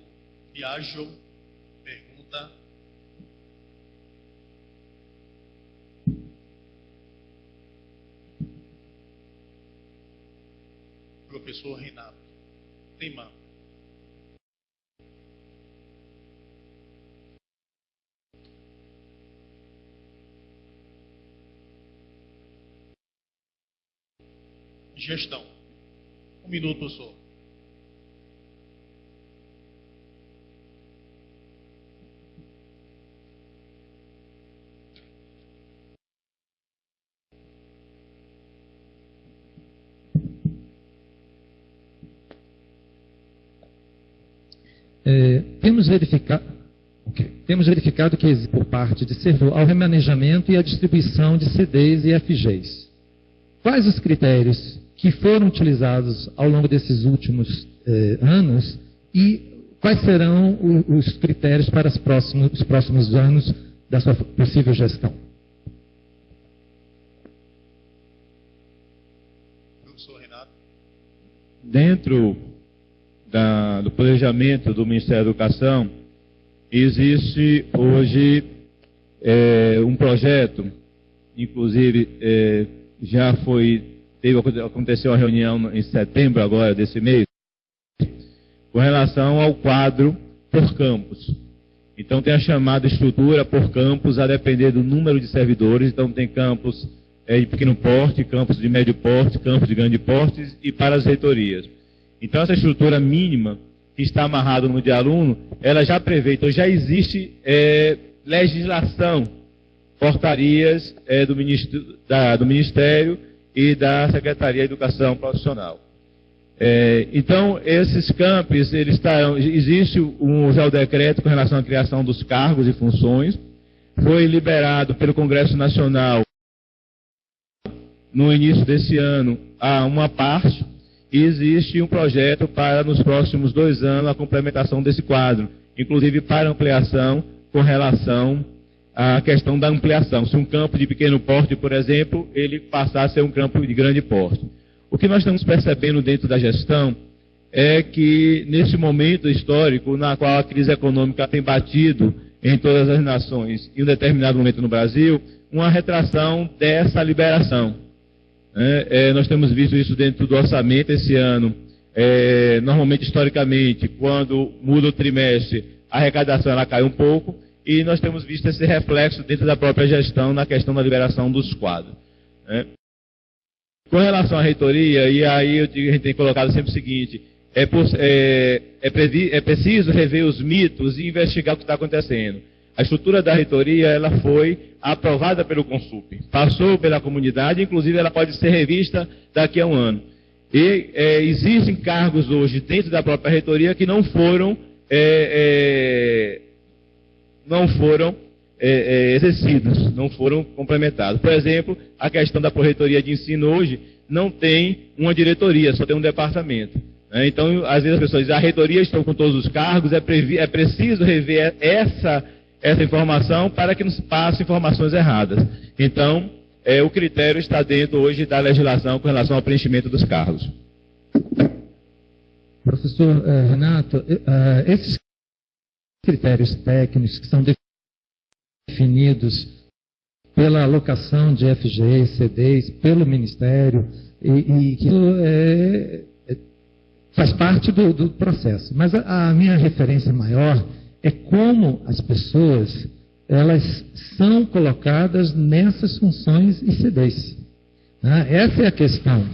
Biagio pergunta. Professor Renato Lima. Gestão. 1 minuto, professor. Temos verificado que existe por parte de Servol ao remanejamento e à distribuição de CDs e FGs. Quais os critérios que foram utilizados ao longo desses últimos anos e quais serão os critérios para os próximos anos da sua possível gestão? Professor Renato. Dentro do planejamento do Ministério da Educação, existe hoje um projeto, inclusive aconteceu uma reunião em setembro agora desse mês, com relação ao quadro por campus. Então tem a chamada estrutura por campus a depender do número de servidores. Então tem campus de pequeno porte, campus de médio porte, campus de grande porte e para as reitorias. Então essa estrutura mínima que está amarrada no de aluno, ela já prevê, então já existe legislação, portarias do Ministério e da Secretaria de Educação Profissional. Então, esses campos, existe já o decreto com relação à criação dos cargos e funções, foi liberado pelo Congresso Nacional no início desse ano a uma parte, e existe um projeto para, nos próximos 2 anos, a complementação desse quadro, inclusive para ampliação com relação à questão da ampliação. Se um campo de pequeno porte, por exemplo, ele passar a ser um campo de grande porte. O que nós estamos percebendo dentro da gestão é que, nesse momento histórico, na qual a crise econômica tem batido em todas as nações, em um determinado momento no Brasil, uma retração dessa liberação. Nós temos visto isso dentro do orçamento esse ano. Normalmente, historicamente, quando muda o trimestre, a arrecadação ela cai um pouco, e nós temos visto esse reflexo dentro da própria gestão na questão da liberação dos quadros. Com relação à reitoria, e aí a gente tem colocado sempre o seguinte, é preciso rever os mitos e investigar o que está acontecendo. A estrutura da reitoria ela foi aprovada pelo Consup, passou pela comunidade, inclusive ela pode ser revista daqui a um ano. E existem cargos hoje dentro da própria reitoria que não foram exercidos, não foram complementados. Por exemplo, a questão da Pró-Reitoria de Ensino hoje não tem uma diretoria, só tem um departamento. Então, às vezes as pessoas dizem, a reitoria está com todos os cargos, é preciso rever essa informação para que não se passe informações erradas. Então, o critério está dentro hoje da legislação com relação ao preenchimento dos cargos. Professor Renato, esses critérios técnicos que são definidos pela alocação de FGs, CDs, pelo Ministério, e que faz parte do processo. Mas a minha referência maior é como as pessoas elas são colocadas nessas funções e CDs. Essa é a questão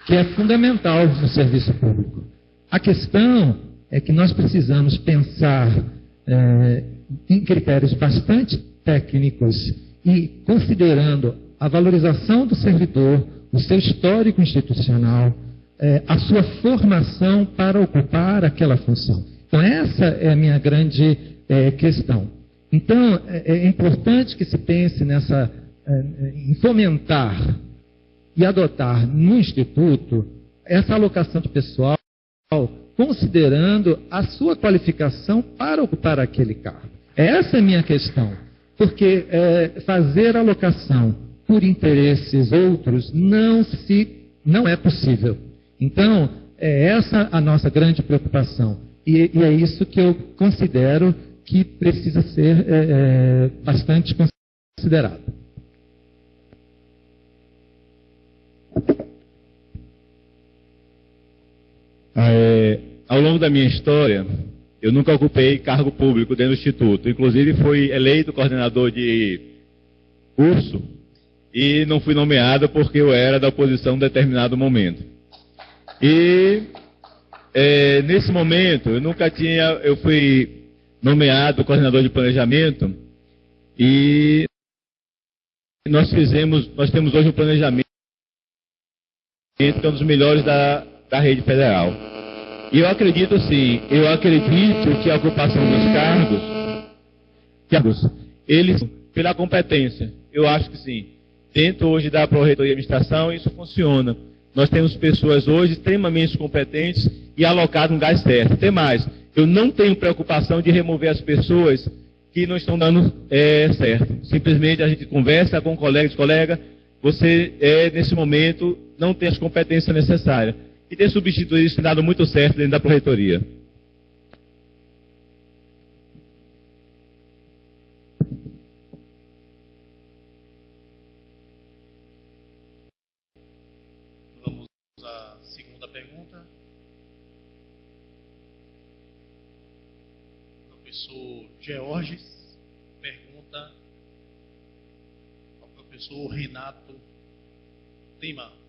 que é fundamental no serviço público. A questão é que nós precisamos pensar em critérios bastante técnicos e considerando a valorização do servidor, o seu histórico institucional, a sua formação para ocupar aquela função. Então, essa é a minha grande questão. Então, é importante que se pense em fomentar e adotar no Instituto essa alocação de pessoal considerando a sua qualificação para ocupar aquele cargo. Essa é a minha questão, porque fazer alocação por interesses outros não é possível. Então, é essa a nossa grande preocupação. E é isso que eu considero que precisa ser bastante considerado. Ao longo da minha história, eu nunca ocupei cargo público dentro do Instituto. Inclusive, fui eleito coordenador de curso e não fui nomeado porque eu era da oposição em determinado momento. E nesse momento, eu fui nomeado coordenador de planejamento e nós temos hoje um planejamento que é um dos melhores da rede federal. E eu acredito que a ocupação dos cargos, eles, pela competência, eu acho que sim. Dentro hoje da Pró-Reitoria de Administração, isso funciona. Nós temos pessoas hoje extremamente competentes e alocadas no lugar certo. Tem mais, eu não tenho preocupação de remover as pessoas que não estão dando certo. Simplesmente a gente conversa com colega, você nesse momento não tem as competências necessárias. E ter substituído isso tem dado muito certo dentro da Pró-Reitoria. Vamos à segunda pergunta. O professor Georges pergunta ao professor Renato Lima.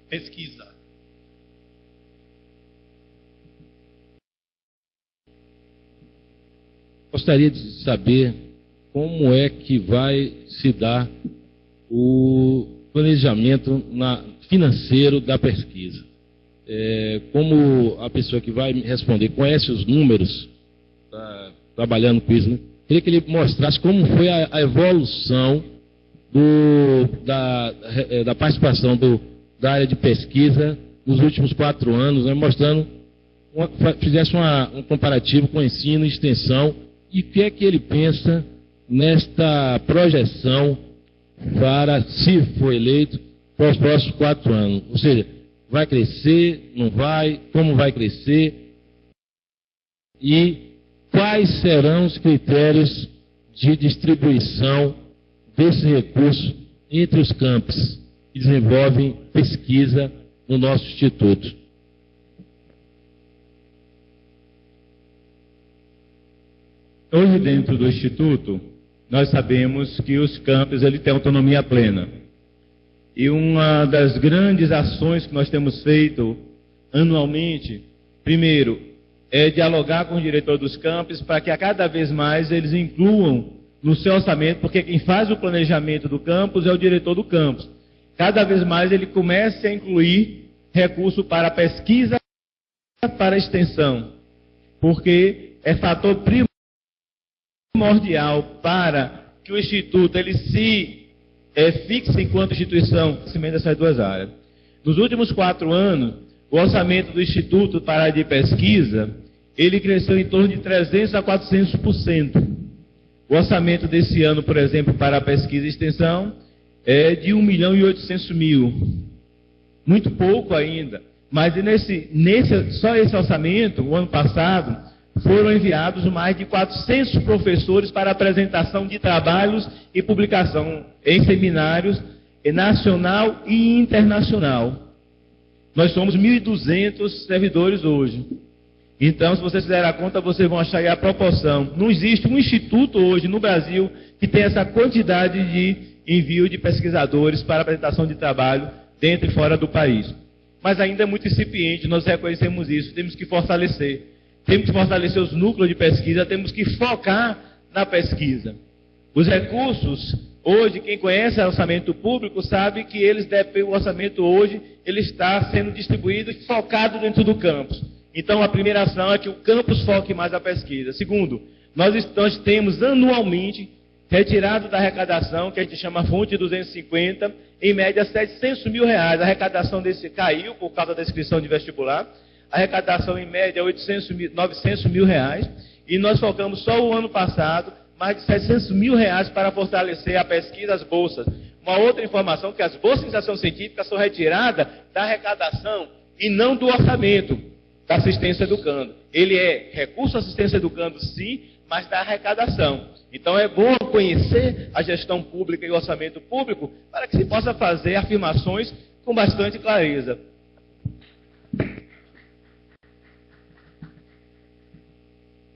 Pesquisa. Gostaria de saber como é que vai se dar o planejamento financeiro da pesquisa. Como a pessoa que vai me responder conhece os números, tá trabalhando com isso, né? Queria que ele mostrasse como foi a evolução da participação da área de pesquisa nos últimos 4 anos, né, mostrando, fizesse um comparativo com ensino e extensão, e o que é que ele pensa nesta projeção para, se for eleito, para os próximos 4 anos. Ou seja, vai crescer, não vai, como vai crescer, e quais serão os critérios de distribuição desses recursos entre os campos que desenvolvem pesquisa no nosso Instituto. Hoje, dentro do Instituto, nós sabemos que os campos têm autonomia plena. E uma das grandes ações que nós temos feito anualmente, primeiro, é dialogar com o diretor dos campos para que a cada vez mais eles incluam no seu orçamento, porque quem faz o planejamento do campus é o diretor do campus. Cada vez mais ele começa a incluir recurso para pesquisa, para extensão, porque é fator primordial para que o Instituto ele se fixe enquanto instituição dessas duas áreas. Nos últimos 4 anos, o orçamento do Instituto para a área de pesquisa, ele cresceu em torno de 300% a 400%. O orçamento desse ano, por exemplo, para a pesquisa e extensão, é de 1.800.000. Muito pouco ainda. Mas só esse orçamento, o ano passado, foram enviados mais de 400 professores para apresentação de trabalhos e publicação em seminários nacional e internacional. Nós somos 1.200 servidores hoje. Então, se vocês fizerem a conta, vocês vão achar aí a proporção. Não existe um instituto hoje no Brasil que tenha essa quantidade de envio de pesquisadores para apresentação de trabalho dentro e fora do país. Mas ainda é muito incipiente, nós reconhecemos isso, temos que fortalecer. Temos que fortalecer os núcleos de pesquisa, temos que focar na pesquisa. Os recursos, hoje, quem conhece o orçamento público sabe que o orçamento hoje ele está sendo distribuído e focado dentro do campus. Então, a primeira ação é que o campus foque mais a pesquisa. Segundo, nós temos anualmente retirado da arrecadação, que a gente chama fonte 250, em média 700 mil reais. A arrecadação desse caiu por causa da inscrição de vestibular. A arrecadação em média é 900 mil reais. E nós focamos só o ano passado mais de 700 mil reais para fortalecer a pesquisa, as bolsas. Uma outra informação, que as bolsas de iniciação científica são retiradas da arrecadação e não do orçamento da assistência educando. Ele é recurso assistência educando, sim, mas da arrecadação. Então é bom conhecer a gestão pública e o orçamento público para que se possa fazer afirmações com bastante clareza.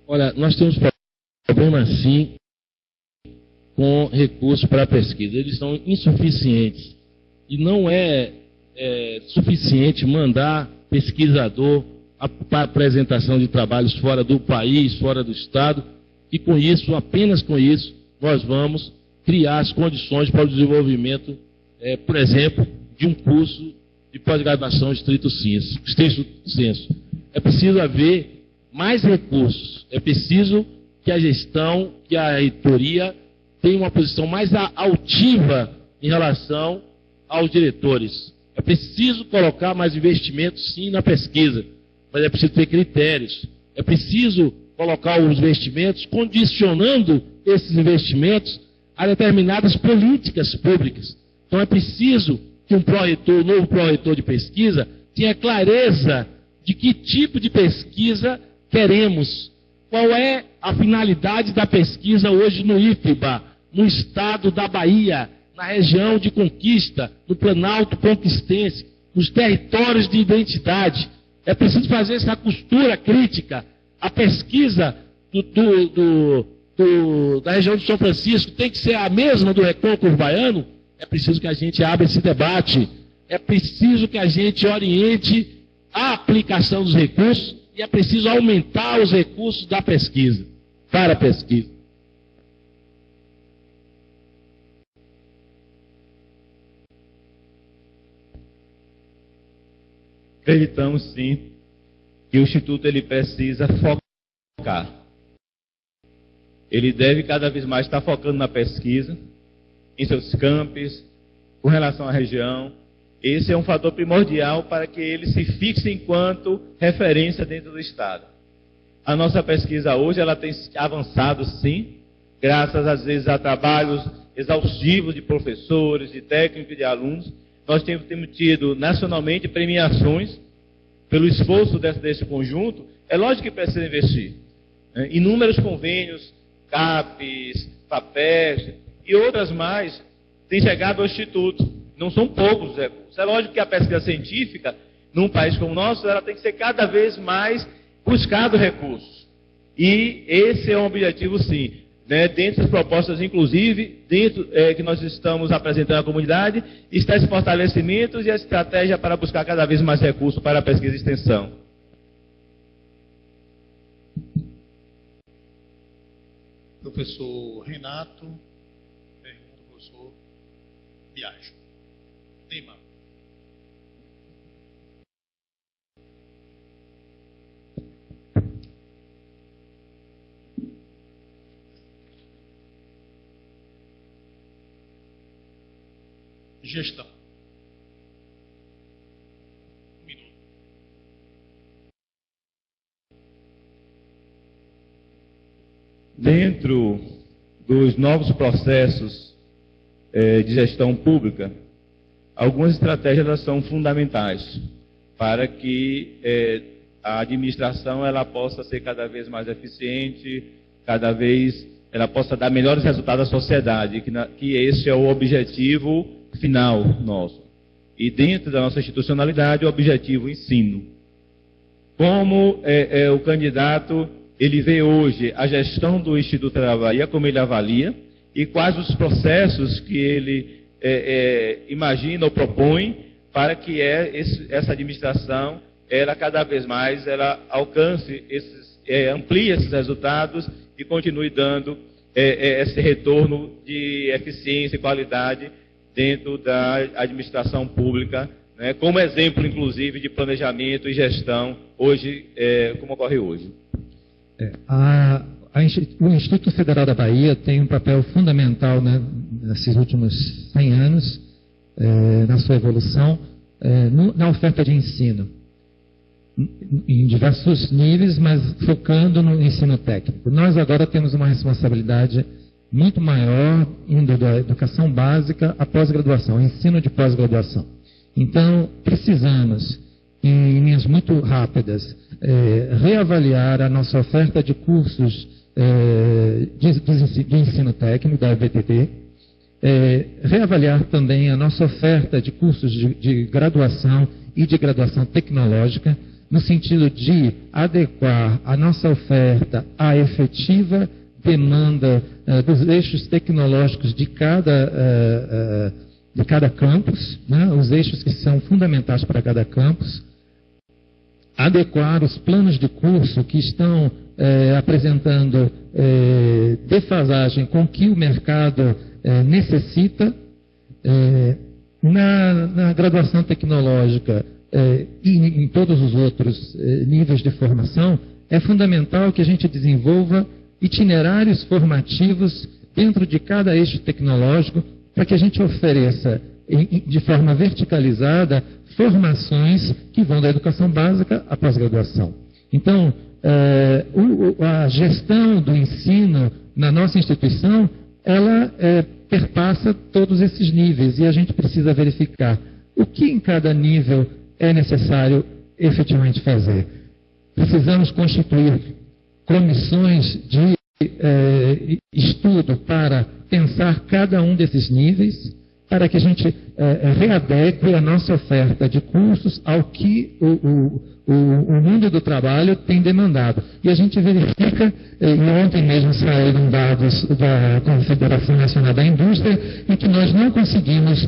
Olha, nós temos problema sim com recursos para a pesquisa. Eles são insuficientes. E não é suficiente mandar pesquisador para apresentação de trabalhos fora do país, fora do Estado, e com isso, apenas com isso, nós vamos criar as condições para o desenvolvimento, por exemplo, de um curso de pós-graduação estrito sensu. É preciso haver mais recursos, é preciso que a gestão, que a reitoria tenha uma posição mais altiva em relação aos diretores. É preciso colocar mais investimentos, sim, na pesquisa, mas é preciso ter critérios. É preciso colocar os investimentos, condicionando esses investimentos a determinadas políticas públicas. Então é preciso que um novo pró-reitor de pesquisa tenha clareza de que tipo de pesquisa queremos. Qual é a finalidade da pesquisa hoje no IFBA, no estado da Bahia, na região de Conquista, no Planalto Conquistense, nos territórios de identidade. É preciso fazer essa costura crítica. A pesquisa da região de São Francisco tem que ser a mesma do Recôncavo Baiano? É preciso que a gente abra esse debate. É preciso que a gente oriente a aplicação dos recursos e é preciso aumentar os recursos da pesquisa, para a pesquisa. Acreditamos, sim, que o Instituto ele precisa focar. Ele deve cada vez mais estar focando na pesquisa, em seus campos, com relação à região. Esse é um fator primordial para que ele se fixe enquanto referência dentro do Estado. A nossa pesquisa hoje ela tem avançado, sim, graças às vezes a trabalhos exaustivos de professores, de técnicos e de alunos. Nós temos tido nacionalmente premiações pelo esforço desse conjunto. É lógico que precisa investir. Inúmeros convênios, CAPES, FAPES e outras mais têm chegado ao Instituto. Não são poucos recursos. É lógico que a pesquisa científica, num país como o nosso, ela tem que ser cada vez mais buscado recursos. E esse é um objetivo, sim. Dentro das propostas, inclusive, que nós estamos apresentando à comunidade, está esse fortalecimento e a estratégia para buscar cada vez mais recursos para a pesquisa e extensão. Professor Renato, pergunta ao professor Biagio. Neymar. Gestão. Um minuto. Dentro dos novos processos de gestão pública, algumas estratégias elas são fundamentais para que a administração ela possa ser cada vez mais eficiente, cada vez ela possa dar melhores resultados à sociedade, que esse é o objetivo final nosso. E dentro da nossa institucionalidade, o objetivo ensino. Como o candidato, ele vê hoje a gestão do Instituto da Bahia, como ele avalia, e quais os processos que ele imagina ou propõe para que essa administração, ela cada vez mais, ela alcance amplie esses resultados e continue dando esse retorno de eficiência e qualidade dentro da administração pública, né, como exemplo, inclusive, de planejamento e gestão, hoje, como ocorre hoje. O Instituto Federal da Bahia tem um papel fundamental, né, nesses últimos 100 anos, na sua evolução, na oferta de ensino, em diversos níveis, mas focando no ensino técnico. Nós agora temos uma responsabilidade muito maior, indo da educação básica à pós-graduação, ensino de pós-graduação. Então, precisamos, em linhas muito rápidas, reavaliar a nossa oferta de cursos de ensino técnico da BTT, reavaliar também a nossa oferta de cursos de graduação e de graduação tecnológica, no sentido de adequar a nossa oferta à efetiva demanda dos eixos tecnológicos de cada campus, né, os eixos que são fundamentais para cada campus, adequar os planos de curso que estão apresentando defasagem com o que o mercado necessita. Na graduação tecnológica e em todos os outros níveis de formação, é fundamental que a gente desenvolva itinerários formativos dentro de cada eixo tecnológico para que a gente ofereça de forma verticalizada formações que vão da educação básica à pós-graduação. Então, a gestão do ensino na nossa instituição, ela perpassa todos esses níveis e a gente precisa verificar o que em cada nível é necessário efetivamente fazer. Precisamos constituir comissões de estudo para pensar cada um desses níveis, para que a gente readeque a nossa oferta de cursos ao que o mundo do trabalho tem demandado. E a gente verifica, e ontem mesmo saíram dados da Confederação Nacional da Indústria, em que nós não conseguimos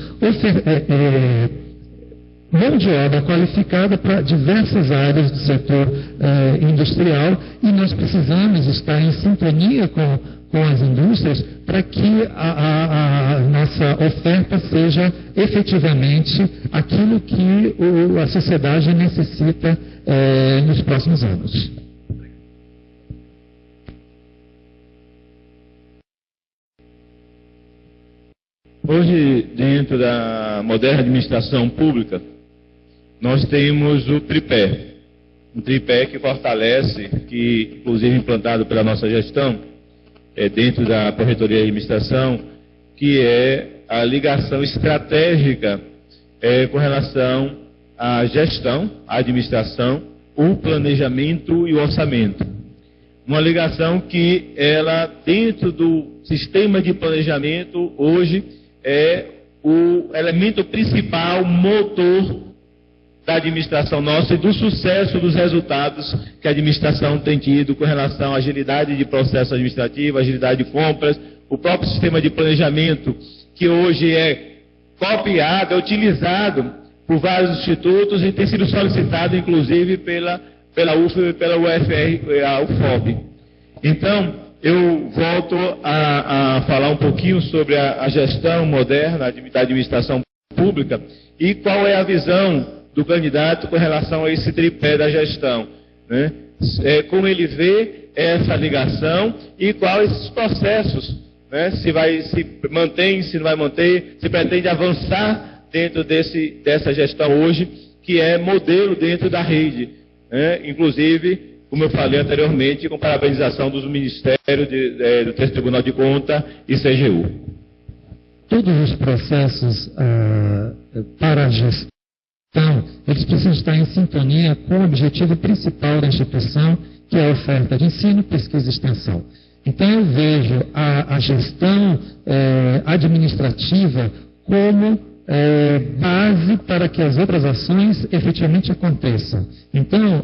mão de obra qualificada para diversas áreas do setor industrial, e nós precisamos estar em sintonia com as indústrias para que a nossa oferta seja efetivamente aquilo que a sociedade necessita nos próximos anos. Hoje, dentro da moderna administração pública, nós temos o tripé. Um tripé que fortalece, que inclusive implantado pela nossa gestão, dentro da Corretoria de Administração, que é a ligação estratégica com relação à gestão, à administração, o planejamento e o orçamento. Uma ligação que ela, dentro do sistema de planejamento, hoje é o elemento principal, motor da administração nossa e do sucesso dos resultados que a administração tem tido com relação à agilidade de processo administrativo, agilidade de compras, o próprio sistema de planejamento, que hoje é copiado, é utilizado por vários institutos e tem sido solicitado, inclusive, pela UFB e pela UFR, a UFOB. Então, eu volto a falar um pouquinho sobre a gestão moderna da administração pública e qual é a visão do candidato com relação a esse tripé da gestão, né? Como ele vê essa ligação e quais esses processos, né? Se mantém, se não vai manter, se pretende avançar dentro dessa gestão hoje, que é modelo dentro da rede, né? Inclusive, como eu falei anteriormente, com parabenização dos Ministérios do Tribunal de Contas e CGU. Todos os processos para a gestão, eles precisam estar em sintonia com o objetivo principal da instituição, que é a oferta de ensino, pesquisa e extensão. Então, eu vejo a gestão administrativa como base para que as outras ações efetivamente aconteçam. Então,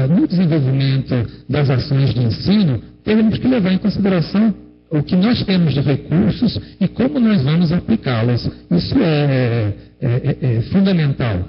no desenvolvimento das ações de ensino, temos que levar em consideração o que nós temos de recursos e como nós vamos aplicá-los. Isso é fundamental.